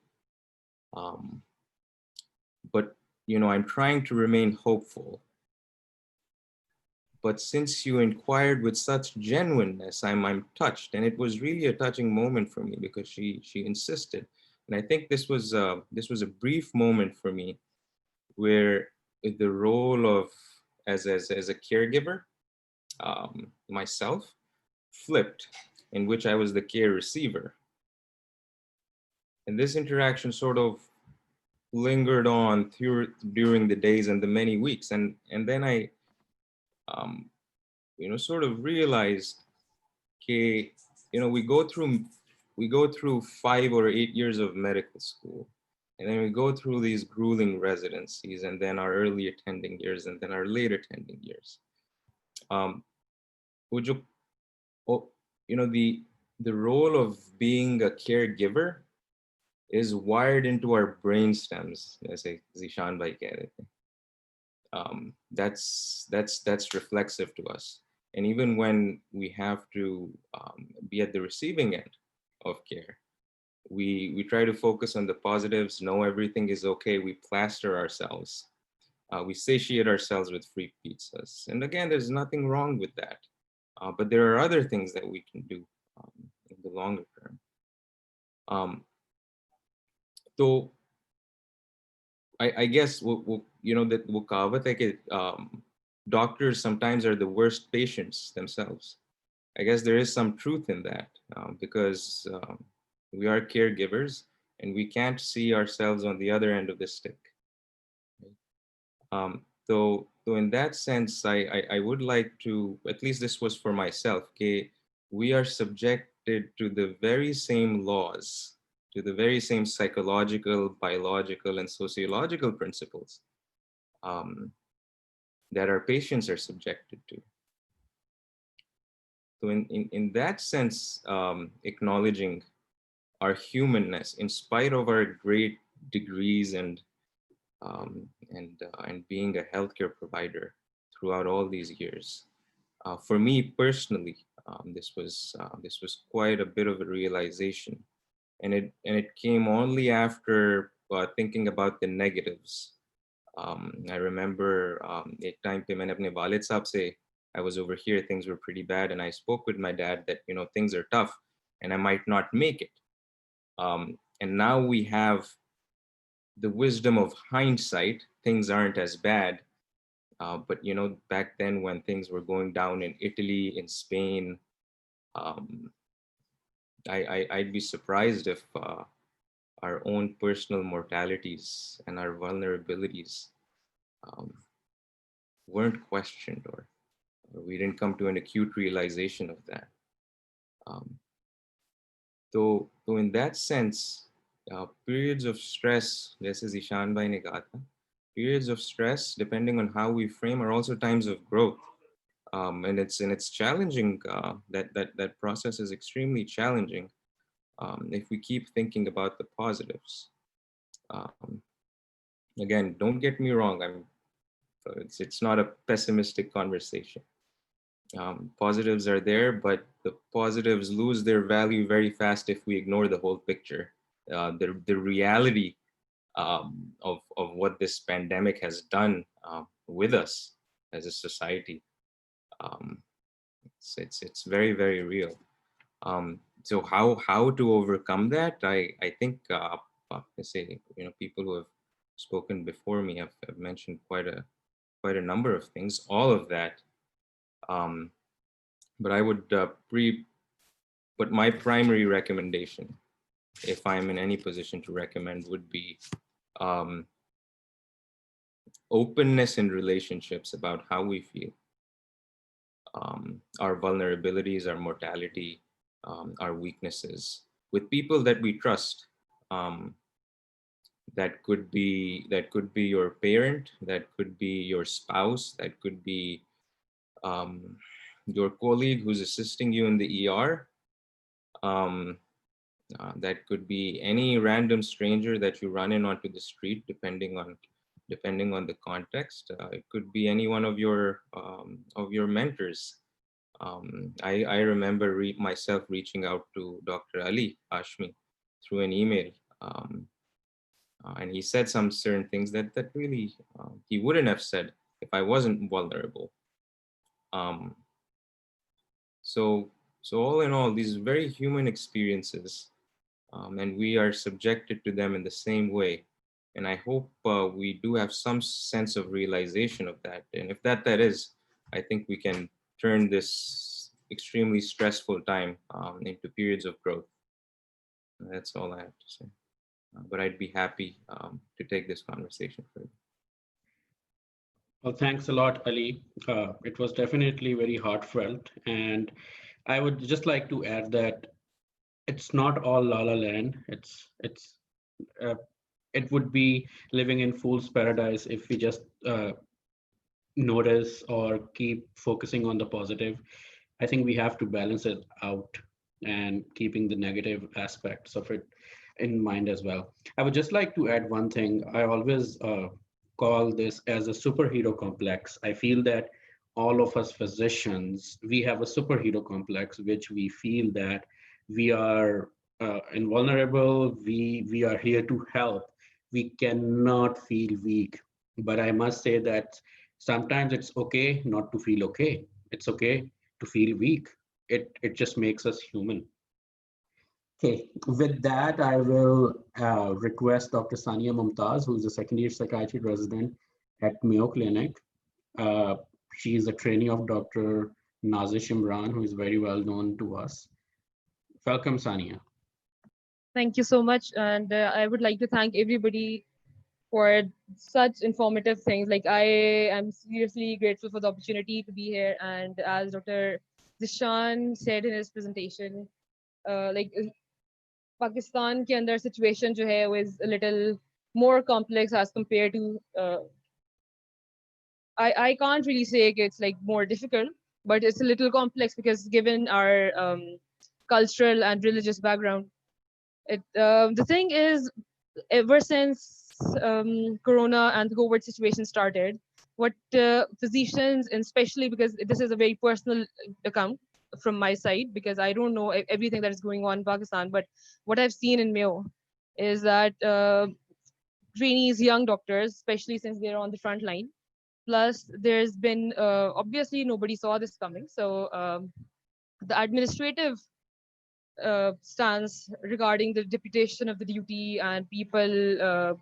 S7: But you know, I'm trying to remain hopeful. But since you inquired with such genuineness, I'm touched, and it was really a touching moment for me because she insisted, and I think this was a brief moment for me, where the role of as a caregiver, myself, flipped, in which I was the care receiver, and this interaction sort of lingered on during the days and the many weeks, and then I you know, sort of realized, okay, you know, we go through 5 or 8 years of medical school, and then we go through these grueling residencies, and then our early attending years, and then our late attending years. Would you, you know, the role of being a caregiver is wired into our brain stems, जैसे Zeeshan भाई कह रहे थे. That's reflexive to us. And even when we have to be at the receiving end of care, we try to focus on the positives, know everything is okay, we plaster ourselves, we satiate ourselves with free pizzas. And again, there's nothing wrong with that. But there are other things that we can do in the longer term. So I guess, you know, that वो कहावत है कि doctors sometimes are the worst patients themselves. I guess there is some truth in that, because we are caregivers and we can't see ourselves on the other end of the stick. So in that sense, I would like to, at least this was for myself, okay, we are subjected to the very same laws, to the very same psychological, biological, and sociological principles that our patients are subjected to. So in that sense, acknowledging our humanness in spite of our great degrees and being a healthcare provider throughout all these years, for me personally, this was quite a bit of a realization, and it came only after thinking about the negatives. I remember एक time पे मैंने अपने वालिद साहब से, I was over here, things were pretty bad, and I spoke with my dad that, you know, things are tough and I might not make it. And now we have the wisdom of hindsight, things aren't as bad. But, you know, back then when things were going down in Italy, in Spain, I'd be surprised if our own personal mortalities and our vulnerabilities weren't questioned, or we didn't come to an acute realization of that. So in that sense, periods of stress, जैसे Zeeshan भाई ने कहा था, periods of stress, depending on how we frame, are also times of growth. And it's challenging. That process is extremely challenging if we keep thinking about the positives. Again, don't get me wrong. It's not a pessimistic conversation. Positives are there, but the positives lose their value very fast if we ignore the whole picture. The reality of what this pandemic has done with us as a society, it's very, very real. So how to overcome that? I think say, people who have spoken before me have mentioned quite a number of things. All of that. But I would but my primary recommendation, if I'm in any position to recommend, would be openness in relationships about how we feel, our vulnerabilities, our mortality, our weaknesses, with people that we trust. That could be your parent, that could be your spouse, that could be your colleague who's assisting you in the ER. That could be any random stranger that you run in onto the street, depending on the context. It could be any one of your mentors. I remember myself reaching out to Dr. Ali Hashmi through an email, and he said some certain things that really he wouldn't have said if I wasn't vulnerable. So all in all, these very human experiences, and we are subjected to them in the same way. And I hope we do have some sense of realization of that. And if that is, I think we can turn this extremely stressful time into periods of growth. And that's all I have to say. But I'd be happy to take this conversation further.
S1: Well, thanks a lot, Ali. It was definitely very heartfelt. And I would just like to add that it's not all la la land. It would be living in fool's paradise if we just notice or keep focusing on the positive. I think we have to balance it out and keeping the negative aspects of it in mind as well. I would just like to add one thing. I always call this as a superhero complex. I feel that all of us physicians, we have a superhero complex, which we feel that we are invulnerable, we are here to help. We cannot feel weak. But I must say that sometimes it's okay not to feel okay. It's okay to feel weak. It just makes us human. Okay, with that, I will request Dr. Sania Mumtaz, who is a second-year psychiatry resident at Mayo Clinic. She is a trainee of Dr. Nazish Imran, who is very well known to us. Welcome, Sania.
S8: Thank you so much. And I would like to thank everybody for such informative things. Like, I am seriously grateful for the opportunity to be here. And as Dr. Zeshan said in his presentation, like Pakistan ke andar situation jo hai was a little more complex as compared to I can't really say it's like more difficult, but it's a little complex because given our cultural and religious background. The thing is, ever since Corona and the COVID situation started, what physicians, and especially because this is a very personal account from my side, because I don't know everything that is going on in Pakistan, but what I've seen in Mayo is that trainees, young doctors, especially since they're on the front line, plus there's been, obviously nobody saw this coming. So the administrative stance regarding the deputation of the duty and people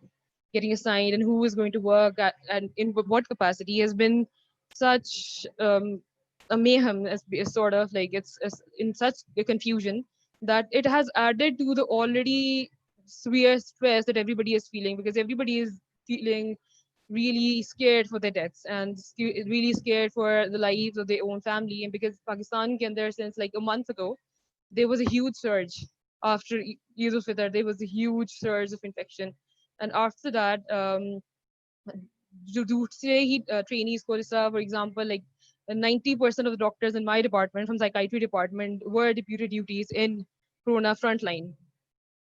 S8: getting assigned and who is going to work at, and in what capacity has been such a mayhem, as sort of like it's in such a confusion that it has added to the already severe stress that everybody is feeling, because everybody is feeling really scared for their deaths and really scared for the lives of their own family. And because Pakistan came there since like a month ago, there was a huge surge after Eid al-Fitr. There was a huge surge of infection, and after that, trainees, for example, like 90% of the doctors in my department, from psychiatry department, were deputed duties in Corona frontline.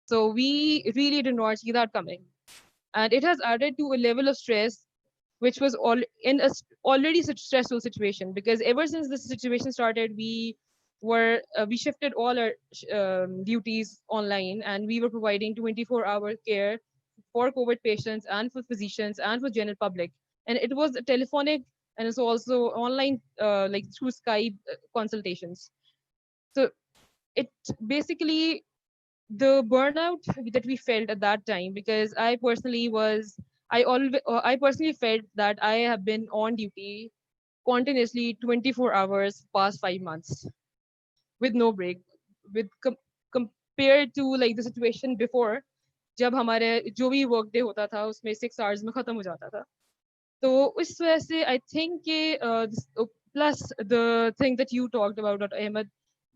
S8: So we really did not see that coming, and it has added to a level of stress which was all in a already such stressful situation, because ever since this situation started, we shifted all our duties online, and we were providing 24-hour care for COVID patients and for physicians and for general public. And it was telephonic, and it's also online, like through Skype consultations. So it basically, the burnout that we felt at that time, because I personally felt that I have been on duty continuously 24 hours past 5 months with no break, with compared to like the situation before, जब हमारे जो भी work day होता था उसमें 6 hours में खत्म हो जाता था. तो उस वजह से I think कि plus the thing that you talked about, Dr. Ahmed,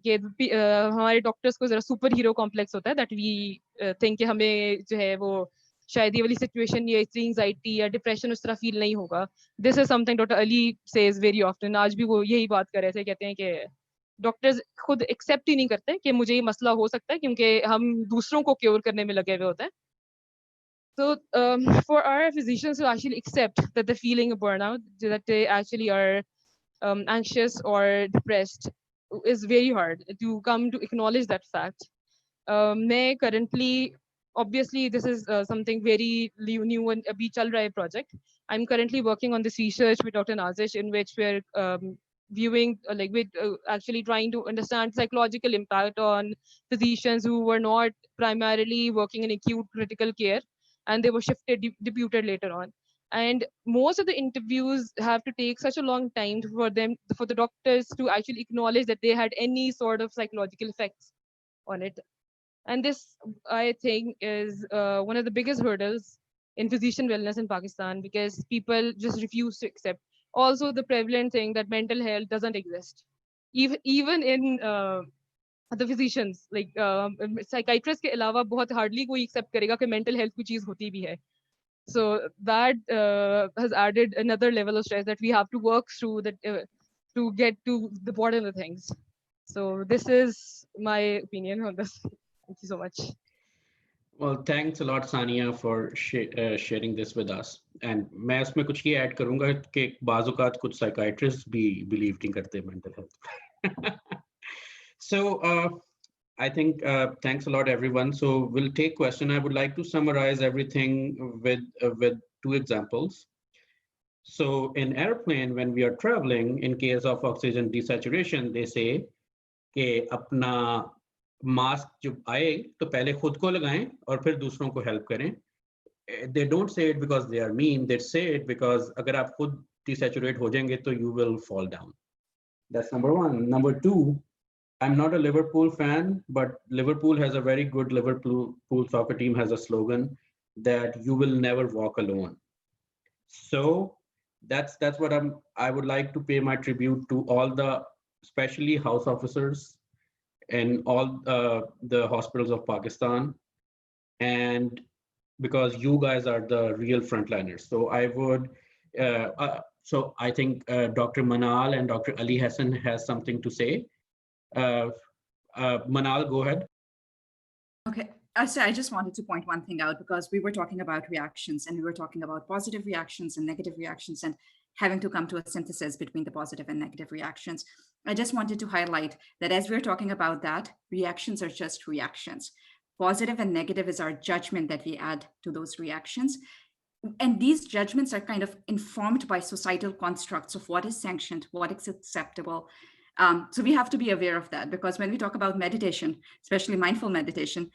S8: कि हमारे doctors को जरा सुपर हीरो complex होता है, that we think कि हमें जो है वो शायद ये वाली situation या इतनी anxiety या depression उस तरह feel नहीं होगा. This is something Dr. Ali says very often. आज भी वो यही बात कर रहे थे, कहते हैं कि डॉक्टर्स खुद एक्सेप्ट ही नहीं करते कि मुझे ये मसला हो सकता है, क्योंकि हम दूसरों को क्योर करने में लगे हुए होते हैं. So for our physicians to actually accept that the feeling of burnout, that they actually are anxious or depressed, is very hard to come to acknowledge that fact. मैं currently, obviously this is something very new and abhi chal raha hai project. I'm currently working on this research with Dr. Nazish, in which we're viewing, like with actually trying to understand psychological impact on physicians who were not primarily working in acute critical care, and they were shifted, deputed later on. And most of the interviews have to take such a long time for the doctors to actually acknowledge that they had any sort of psychological effects on it. And this, I think, is one of the biggest hurdles in physician wellness in Pakistan, because people just refuse to accept. Also, the prevalent thing that mental health doesn't exist. Even in the physicians, like psychiatrists के अलावा बहुत hardly कोई accept करेगा कि mental health कोई चीज होती भी है. So that has added another level of stress that we have to work through that to get to the bottom of things. So this is my opinion on this. Thank you so much.
S1: Well, thanks a lot, Sania, for sharing this with us. And मैं इसमें कुछ ये add करूँगा कि बाज़-औक़ात कुछ psychiatrists भी believe नहीं करते mental health. So I think thanks a lot, everyone. So we'll take question. I would like to summarize everything with 2 examples. So in airplane, when we are traveling, in case of oxygen desaturation, they say कि अपना mask जब आए तो पहले खुद को लगाएं और फिर दूसरों को हेल्प करें. They don't say it because they are mean. They say it because अगर आप खुद desaturate हो जाएंगे तो you will fall down. That's number 1. Number 2, I'm not a Liverpool fan, but Liverpool has a very good Liverpool soccer team has a slogan that you will never walk alone. So that's what I would like to pay my tribute to all the, especially house officers in all the hospitals of Pakistan, and because you guys are the real frontliners. So I would, so I think Dr. Manal and Dr. Ali Hassan has something to say. Manal, go ahead.
S6: Okay, so I just wanted to point one thing out, because we were talking about reactions, and we were talking about positive reactions and negative reactions, and having to come to a synthesis between the positive and negative reactions. I just wanted to highlight that as we're talking about that, reactions are just reactions. Positive and negative is our judgment that we add to those reactions. And these judgments are kind of informed by societal constructs of what is sanctioned, what is acceptable. So we have to be aware of that, because when we talk about meditation, especially mindful meditation,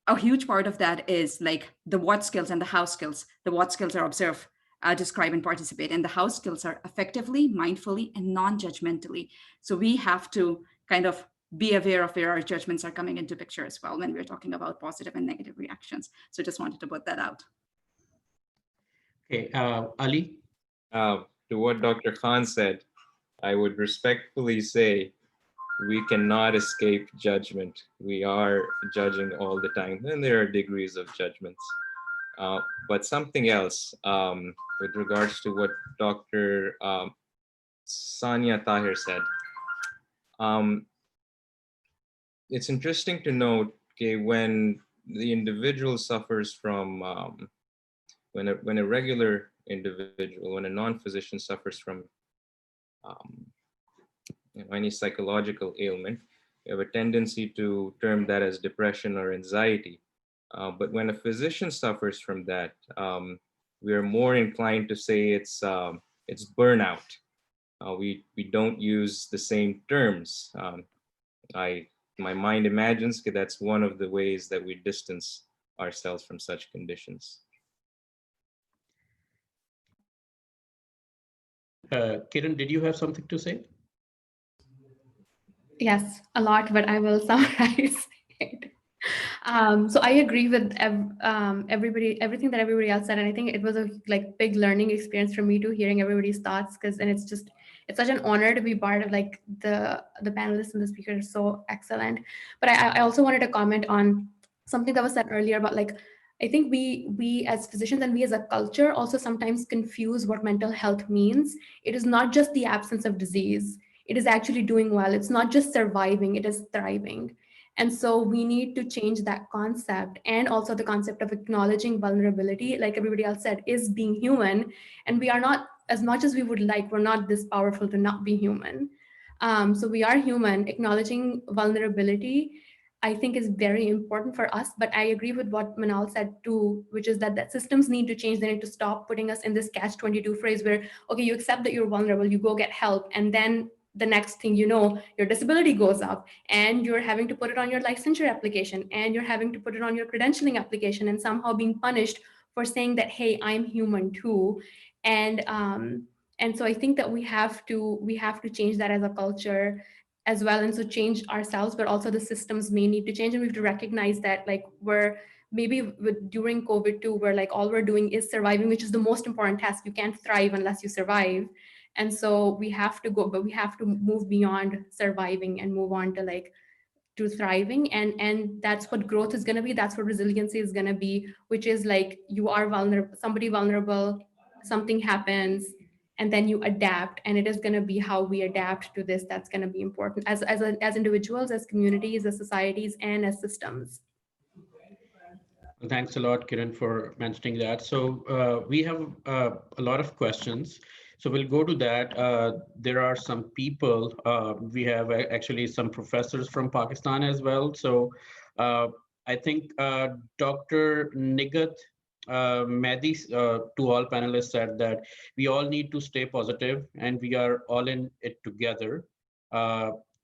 S6: a huge part of that is like the what skills and the how skills. The what skills are observe, describe, and participate, and the how skills are effectively, mindfully, and non-judgmentally. So we have to kind of be aware of where our judgments are coming into picture as well when we're talking about positive and negative reactions. So just wanted to put that out.
S1: Okay, Ali?
S7: To what Dr. Khan said, I would respectfully say we cannot escape judgment. We are judging all the time, and there are degrees of judgments. But something else with regards to what Dr. Sania Tahir said. It's interesting to note, okay, when the individual suffers from, when a regular individual, when a non-physician suffers from any psychological ailment, we have a tendency to term that as depression or anxiety. But when a physician suffers from that, we are more inclined to say it's burnout. We don't use the same terms. My mind imagines that that's one of the ways that we distance ourselves from such conditions.
S1: Kiran, did you have something to say?
S4: Yes, a lot, but I will summarize it. So I agree with everything that everybody else said, and I think it was a big learning experience for me too, hearing everybody's thoughts, and it's such an honor to be part of the panelists and the speakers are so excellent. But I also wanted to comment on something that was said earlier about I think we as physicians and we as a culture also sometimes confuse what mental health means. It is not just the absence of disease. It is actually doing well. It's not just surviving, it is thriving. And so we need to change that concept, and also the concept of acknowledging vulnerability, like everybody else said, is being human. And we are not, as much as we would like, we're not this powerful to not be human. So we are human. Acknowledging vulnerability, I think, is very important for us. But I agree with what Manal said too, which is that systems need to change. They need to stop putting us in this catch-22 phrase where, okay, you accept that you're vulnerable, you go get help, and then the next thing you know, your disability goes up and you're having to put it on your licensure application and you're having to put it on your credentialing application and somehow being punished for saying that, hey, I'm human too. And so I think that we have to change that as a culture as well. And so change ourselves, but also the systems may need to change. And we have to recognize that we're maybe during COVID too, where all we're doing is surviving, which is the most important task. You can't thrive unless you survive. And so we have to move beyond surviving and move on to thriving. And that's what growth is going to be. That's what resiliency is going to be, which is you are vulnerable, somebody vulnerable, something happens, and then you adapt. And it is going to be how we adapt to this that's going to be important as individuals, as communities, as societies, and as systems.
S1: Thanks a lot, Kiran, for mentioning that. So we have a lot of questions. So we'll go to that. There are some people, we have actually some professors from Pakistan as well. So I think Dr. Nigat Mehdi, to all panelists, said that we all need to stay positive and we are all in it together.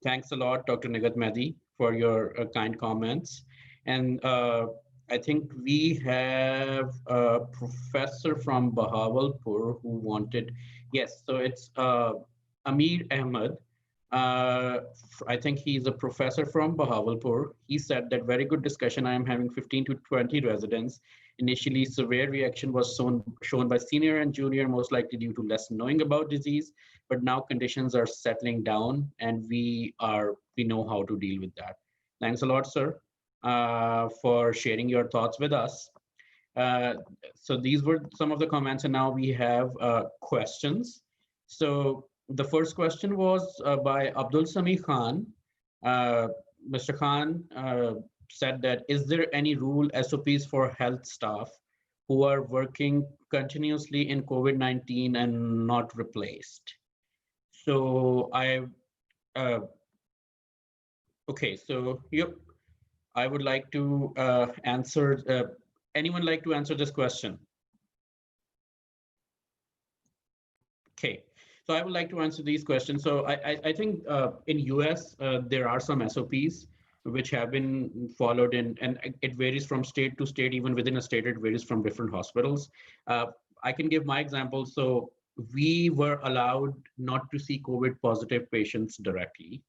S1: Thanks a lot, Dr. Nigat Mehdi, for your kind comments. And I think we have a professor from Bahawalpur who wanted, yes, so it's Amir Ahmed. I think he's a professor from Bahawalpur. He said that very good discussion. I am having 15 to 20 residents. Initially, severe reaction was shown by senior and junior, most likely due to less knowing about disease. But now conditions are settling down and we know how to deal with that. Thanks a lot, sir, for sharing your thoughts with us. So these were some of the comments, and now we have questions. So the first question was by Abdul Sami Khan. Mr. Khan said that, is there any rule SOPs for health staff who are working continuously in COVID-19 and not replaced? So okay, so yep. I would like to answer. Anyone like to answer this question? Okay, so I would like to answer these questions. So I think in US, there are some SOPs which have been followed and it varies from state to state. Even within a state, it varies from different hospitals. I can give my example. So we were allowed not to see COVID positive patients directly.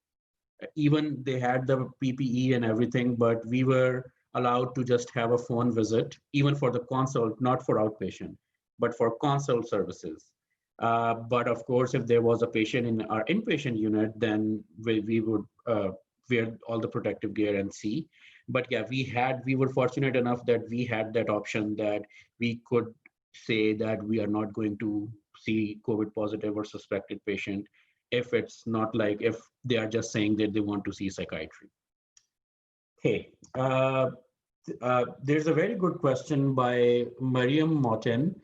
S1: Even they had the PPE and everything, but we were allowed to just have a phone visit, even for the consult, not for outpatient, but for consult services. But of course, if there was a patient in our inpatient unit, then we would wear all the protective gear and see. But yeah, we were fortunate enough that we had that option that we could say that we are not going to see COVID positive or suspected patient if it's not if they are just saying that they want to see psychiatry. Okay, There's a very good question by Mariam Moten.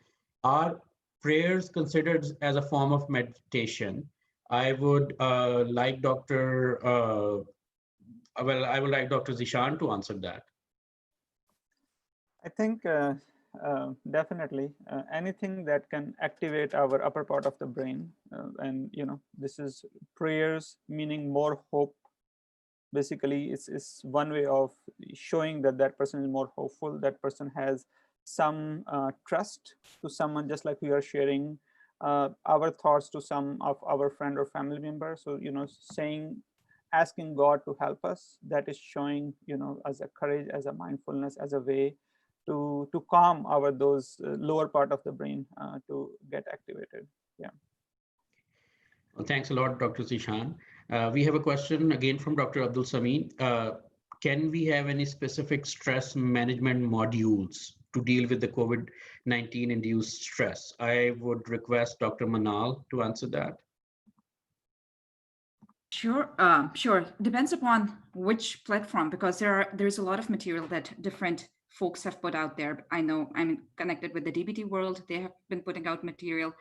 S1: Are prayers considered as a form of meditation? I would like I would like Dr. Zeeshan to answer that.
S2: I think definitely anything that can activate our upper part of the brain, and this is prayers, meaning more hope. Basically, it's one way of showing that that person is more hopeful. That person has some trust to someone, just like we are sharing our thoughts to some of our friend or family member. So asking God to help us, that is showing as a courage, as a mindfulness, as a way to calm those lower part of the brain to get activated. Yeah.
S1: Well, thanks a lot, Dr. Zeeshan. We have a question again from Dr. Abdul Sameen. Can we have any specific stress management modules to deal with the COVID-19 induced stress? I would request Dr. Manal to answer that.
S6: Sure, sure. Depends upon which platform, because there's a lot of material that different folks have put out there. I know I'm connected with the DBT world. They have been putting out material.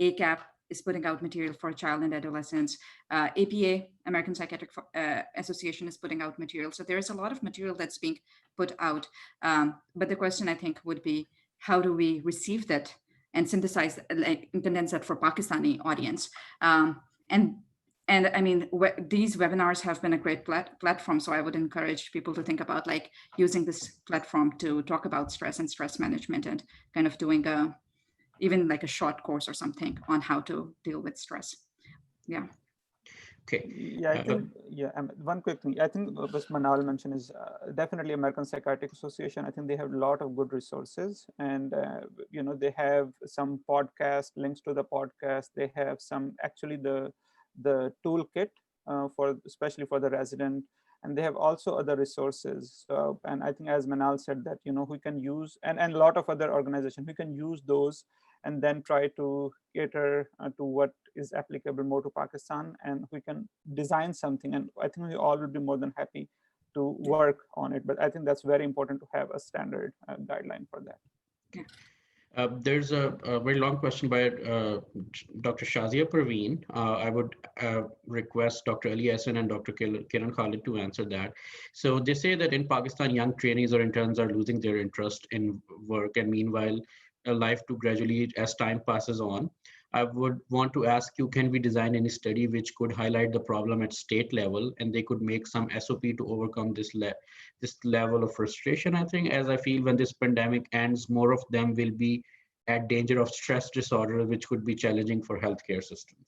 S6: ACAP is putting out material for child and adolescents. APA, American Psychiatric Association, is putting out material. So there's a lot of material that's being put out. But the question, I think, would be, how do we receive that and synthesize, condense that for Pakistani audience? And I mean, these webinars have been a great platform. So I would encourage people to think about using this platform to talk about stress and stress management, and kind of doing even like a short course or something on how to deal with stress. Yeah.
S1: Okay.
S2: Yeah, I think, one quick thing. I think what Manal mentioned is definitely American Psychiatric Association. I think they have a lot of good resources, and they have some podcast links to the podcast. They have some actually the toolkit especially for the resident, and they have also other resources. So, and I think, as Manal said, that we can use, and a lot of other organizations, we can use those and then try to cater to what is applicable more to Pakistan, and we can design something. And I think we all will be more than happy to work on it. But I think that's very important to have a standard guideline for that.
S6: Yeah.
S1: There's a very long question by Dr. Shazia Parveen. I would request Dr. Ali Hassan and Dr. Kiran Khalid to answer that. So they say that in Pakistan, young trainees or interns are losing their interest in work, and meanwhile, life to gradually as time passes on. I would want to ask you, can we design any study which could highlight the problem at state level, and they could make some SOP to overcome this level of frustration? I think, as I feel, when this pandemic ends, more of them will be at danger of stress disorder, which could be challenging for healthcare systems.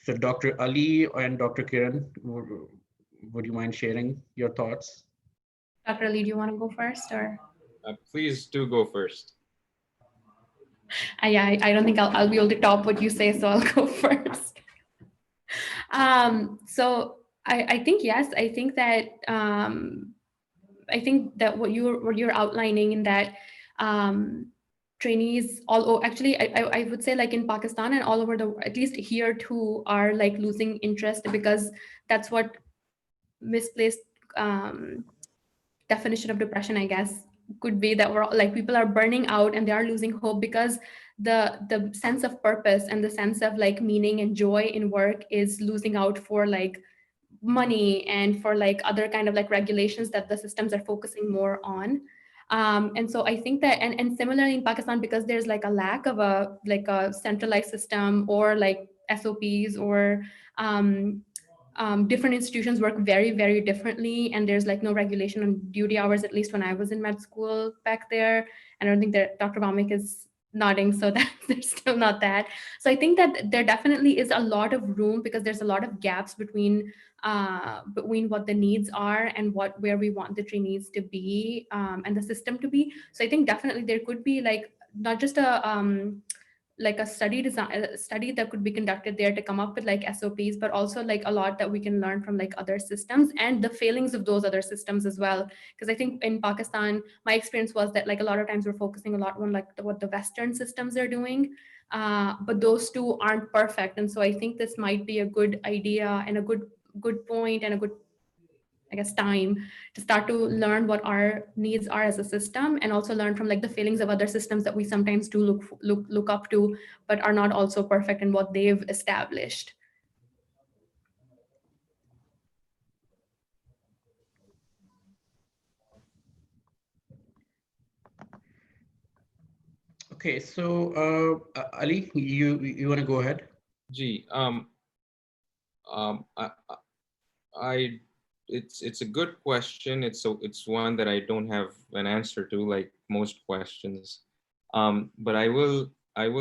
S1: So Dr. Ali and Dr. Kiran, would you mind sharing your thoughts?
S4: Dr. Ali, do you want to go first, or?
S7: Please do go first.
S4: Yeah, I don't think I'll be able to top what you say, so I'll go first. So I think, yes, I think that what you're outlining in that trainees actually I would say, like in Pakistan and all over at least here too, are like losing interest, because that's what misplaced definition of depression, I guess, could be, that we're like, people are burning out and they are losing hope, because the sense of purpose and the sense of like meaning and joy in work is losing out for like money and for like other kind of like regulations that the systems are focusing more on. And so I think that, and similarly in Pakistan, because there's like a lack of a centralized system or like SOPs or different institutions work very, very differently, and there's like no regulation on duty hours, at least when I was in med school back there. I don't think that Dr. Varmik is nodding, so that there's still not that. So I think that there definitely is a lot of room, because there's a lot of gaps between what the needs are and where we want the trainees to be and the system to be. So I think definitely there could be like not just a study that could be conducted there to come up with like SOPs, but also like a lot that we can learn from like other systems and the failings of those other systems as well. Because I think in Pakistan, my experience was that like a lot of times we're focusing a lot on like what the Western systems are doing, but those two aren't perfect. And so I think this might be a good idea and a good point and a good, I guess, time to start to learn what our needs are as a system, and also learn from like the failings of other systems that we sometimes do look up to, but are not also perfect in what they've established.
S1: Okay, so Ali, you want to go ahead?
S7: Gee, I it's a good question. It's one that I don't have an answer to, like most questions. But I will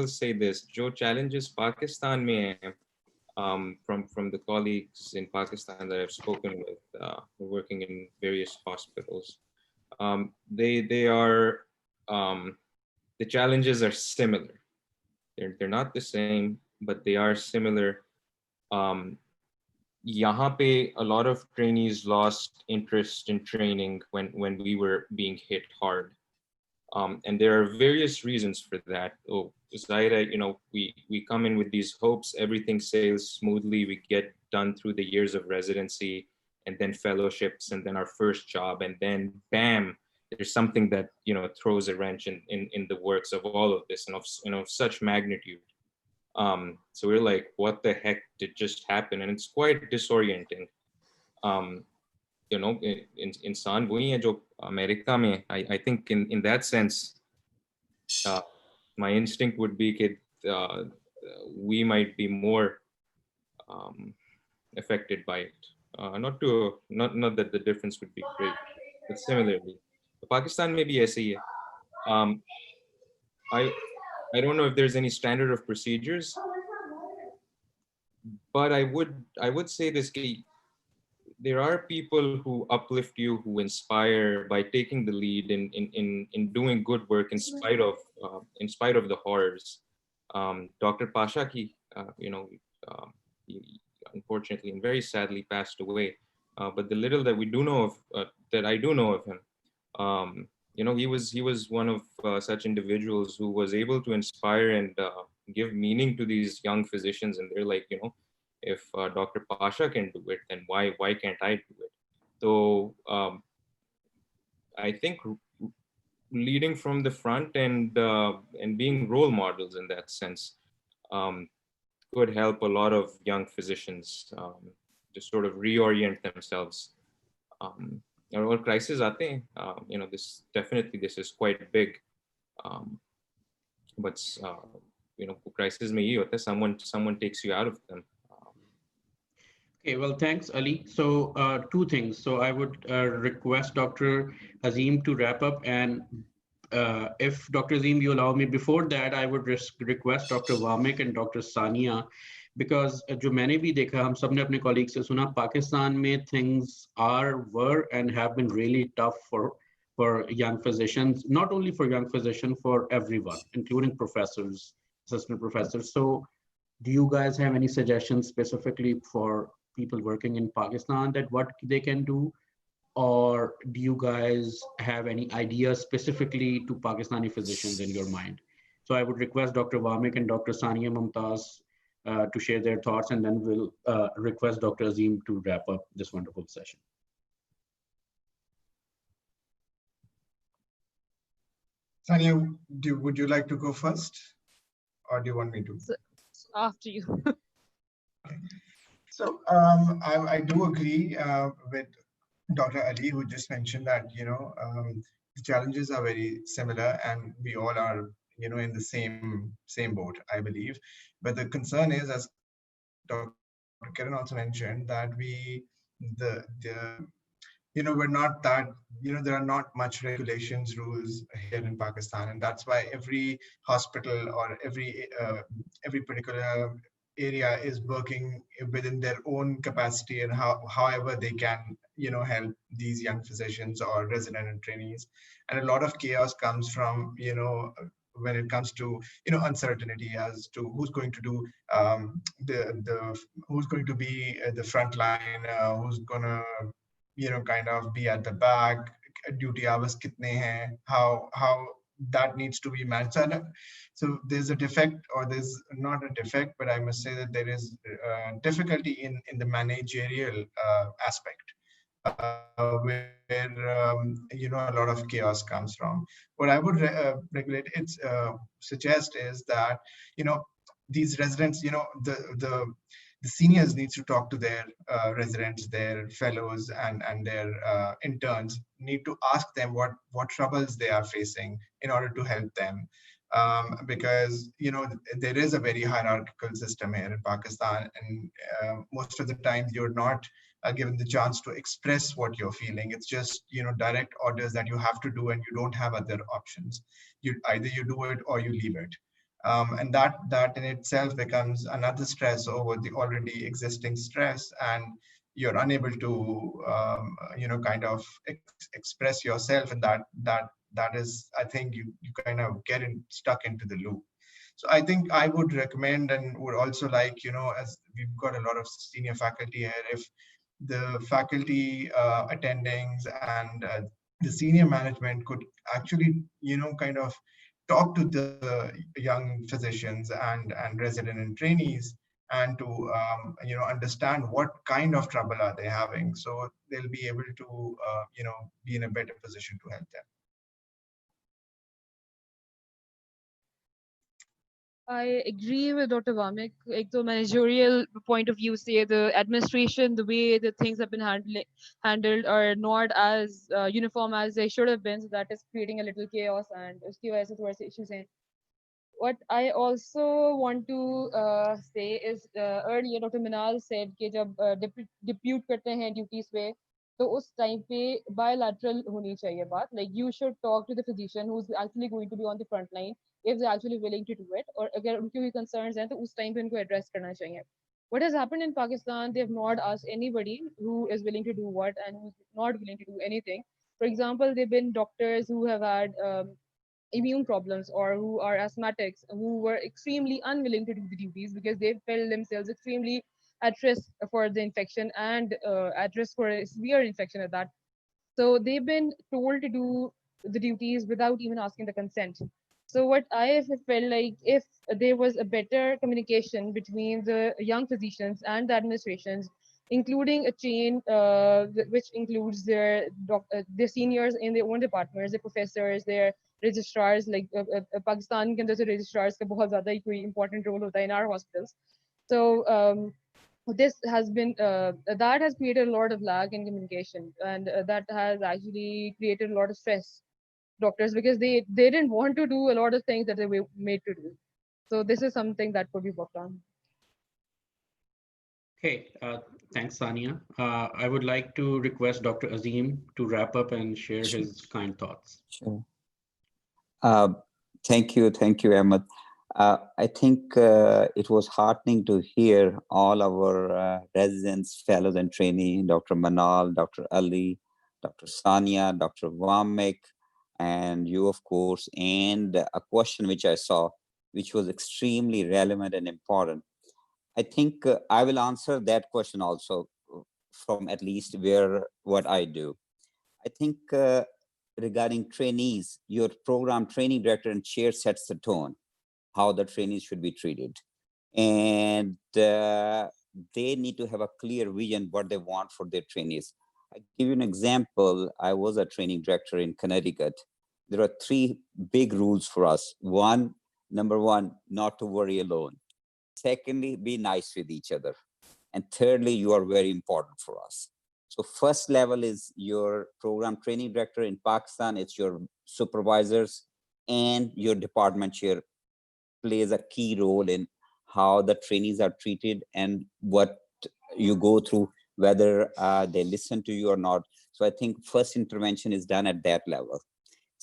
S7: say this: जो challenges Pakistan में हैं, from the colleagues in Pakistan that I've spoken with, working in various hospitals, they are the challenges are similar. They're not the same, but they are similar. यहाँ पे a lot of trainees lost interest in training when we were being hit hard. And there are various reasons for that. Oh, Zaira, we come in with these hopes, everything sails smoothly, we get done through the years of residency and then fellowships and then our first job, and then bam, there's something that throws a wrench in the works of all of this and of such magnitude. So we're like, what the heck did just happen? And it's quite disorienting. इंसान वही है जो America में, I think in that sense, my instinct would be that we might be more affected by it. Not that the difference would be great, but similarly, Pakistan may be ऐसे ही है. I don't know if there's any standard of procedures, but I would say this: there are people who uplift you, who inspire by taking the lead in doing good work in spite of the horrors. Dr. Pasha ki, he unfortunately and very sadly passed away. But the little that we do know of, that I do know of him, he was one of such individuals who was able to inspire and give meaning to these young physicians. And they're like, if Dr. Pasha can do it, then why can't I do it? So I think leading from the front and being role models in that sense could help a lot of young physicians to sort of reorient themselves. Or crisis aate hain, this is quite big, but crisis mein ye hota hai, someone takes you out of them.
S1: Okay, well, thanks, Ali. So two things. So I would request Dr. Azeem to wrap up, and if Dr. Azeem, you allow me, before that, I would request Dr. Varmik and Dr. Sania, because जो मैंने भी देखा, हम सबने अपने colleagues से सुना, पाकिस्तान में things were and have been really tough for young physicians, not only for young physicians, for everyone, including professors, assistant professors. So do you guys have any suggestions specifically for people working in Pakistan that what they can do? Or do you guys have any ideas specifically to Pakistani physicians in your mind? So I would request Dr. Varmik and Dr. Sania Mumtaz to share their thoughts, and then we'll request Dr. Azeem to wrap up this wonderful session.
S5: Sania, would you like to go first, or do you want me to?
S8: After you.
S5: Okay. So I do agree with Dr. Ali, who just mentioned that the challenges are very similar, and we all are in the same boat, I believe. But the concern is, as Dr. Kiran also mentioned, that we're not that, there are not much regulations, rules here in Pakistan, and that's why every hospital or every particular area is working within their own capacity and however they can help these young physicians or resident and trainees. And a lot of chaos comes from when it comes to uncertainty as to who's going to do who's going to be at the front line, who's gonna kind of be at the back, duty hours kitne hain, how that needs to be managed. So there's a defect, or there's not a defect, but I must say that there is difficulty in the managerial aspect, where a lot of chaos comes from. What I would suggest is that these residents, the seniors needs to talk to their residents, their fellows, and their interns, need to ask them what troubles they are facing in order to help them. Because there is a very hierarchical system here in Pakistan, and most of the time you're not given the chance to express what you're feeling. It's just direct orders that you have to do, and you don't have other options. Either you do it or you leave it. And that in itself becomes another stress over the already existing stress, and you're unable to kind of express yourself, and that is, I think, you kind of get stuck into the loop. So I think I would recommend, and would also like, as we've got a lot of senior faculty here, if the faculty attendings and the senior management could actually kind of talk to the young physicians and resident and trainees, and to understand what kind of trouble are they having, so they'll be able to be in a better position to help them.
S8: I agree with Dr. Varmik. Like the managerial point of view, say the administration, the way the things have been handled are not as uniform as they should have been. So that is creating a little chaos, and uski wajah se thoda sa issues hain. What I also want to say is earlier Dr. Manal said कि जब depute करते हैं duties पे, तो उस time पे bilateral होनी चाहिए बात. Like you should talk to the physician who's actually going to be on the front line, if they're actually willing to do it, or अगर उनकी कोई concerns हैं तो उस time पे उनको address करना चाहिए. What has happened in Pakistan, they have not asked anybody who is willing to do what and who's not willing to do anything. For example, there have been doctors who have had immune problems, or who are asthmatics, who were extremely unwilling to do the duties because they felt themselves extremely at risk for the infection, and at risk for a severe infection at that. So they've been told to do the duties without even asking the consent. So what I felt like, if there was a better communication between the young physicians and the administrations, including a chain which includes their seniors in their own departments, their professors, their registrars, like Pakistan के अंदर से registrars का बहुत ज़्यादा ही कोई important role होता है in our hospitals. So this has been that has created a lot of lag in communication, and that has actually created a lot of stress doctors, because they didn't want to do a lot of things that they were made to do. So this is something that could be worked on.
S1: Okay, thanks, Sania. I would like to request Dr. Azeem to wrap up and share his kind thoughts.
S3: Sure. Thank you, Ahmad. I think it was heartening to hear all our residents, fellows, and trainees, Dr. Manal, Dr. Ali, Dr. Sania, Dr. Varmik, and you, of course, and a question which I saw, which was extremely relevant and important. I think I will answer that question also from at least what I do. I think regarding trainees, your program training director and chair sets the tone, how the trainees should be treated. And they need to have a clear vision what they want for their trainees. I give you an example. I was a training director in Connecticut. There are 3 big rules for us. Number one, not to worry alone. Secondly, be nice with each other. And thirdly, you are very important for us. So first level is your program training director in Pakistan. It's your supervisors, and your department chair plays a key role in how the trainees are treated and what you go through, whether they listen to you or not. So I think first intervention is done at that level.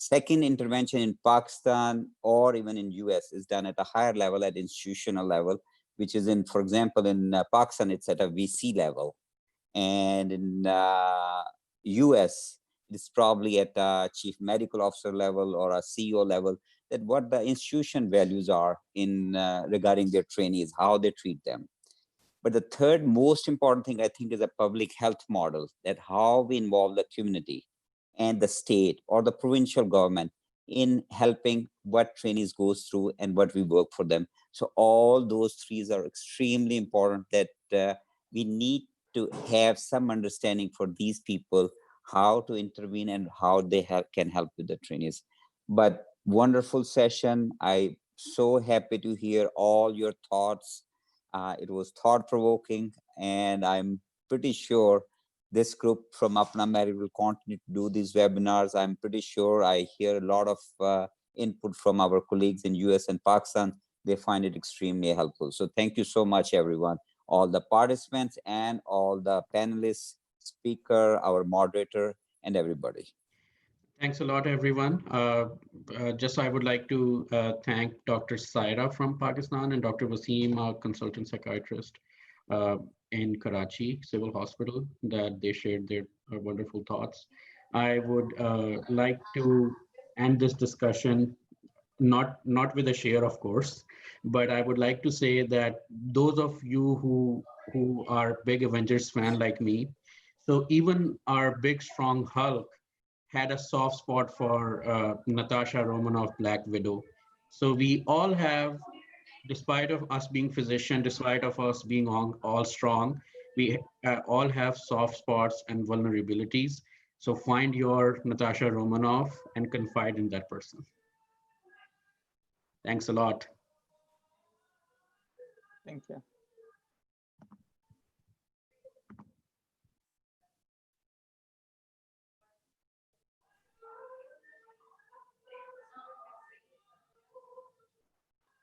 S3: Second intervention in Pakistan or even in US is done at a higher level, at institutional level, which is in, for example, in Pakistan, it's at a VC level. And in US, it's probably at a chief medical officer level or a CEO level, that what the institution values are in regarding their trainees, how they treat them. But the third most important thing, I think, is a public health model, that how we involve the community and the state or the provincial government in helping what trainees goes through and what we work for them. So all those threes are extremely important, that we need to have some understanding for these people, how to intervene and how they can help with the trainees. But wonderful session. I so happy to hear all your thoughts. It was thought-provoking, and I'm pretty sure this group from APPNA MERIT will continue to do these webinars. I'm pretty sure I hear a lot of input from our colleagues in US and Pakistan. They find it extremely helpful. So thank you so much, everyone, all the participants and all the panelists, speaker, our moderator, and everybody.
S1: Thanks a lot, everyone. Just I would like to thank Dr. Saira from Pakistan and Dr. Waseem, our consultant psychiatrist in Karachi Civil Hospital, that they shared their wonderful thoughts. I would like to end this discussion, not with a share, of course, but I would like to say that those of you who are big Avengers fan like me, so even our big strong Hulk had a soft spot for Natasha Romanoff, Black Widow. So we all have, despite of us being physician, despite of us being all strong, we all have soft spots and vulnerabilities. So find your Natasha Romanoff and confide in that person. Thanks a lot.
S2: Thank you.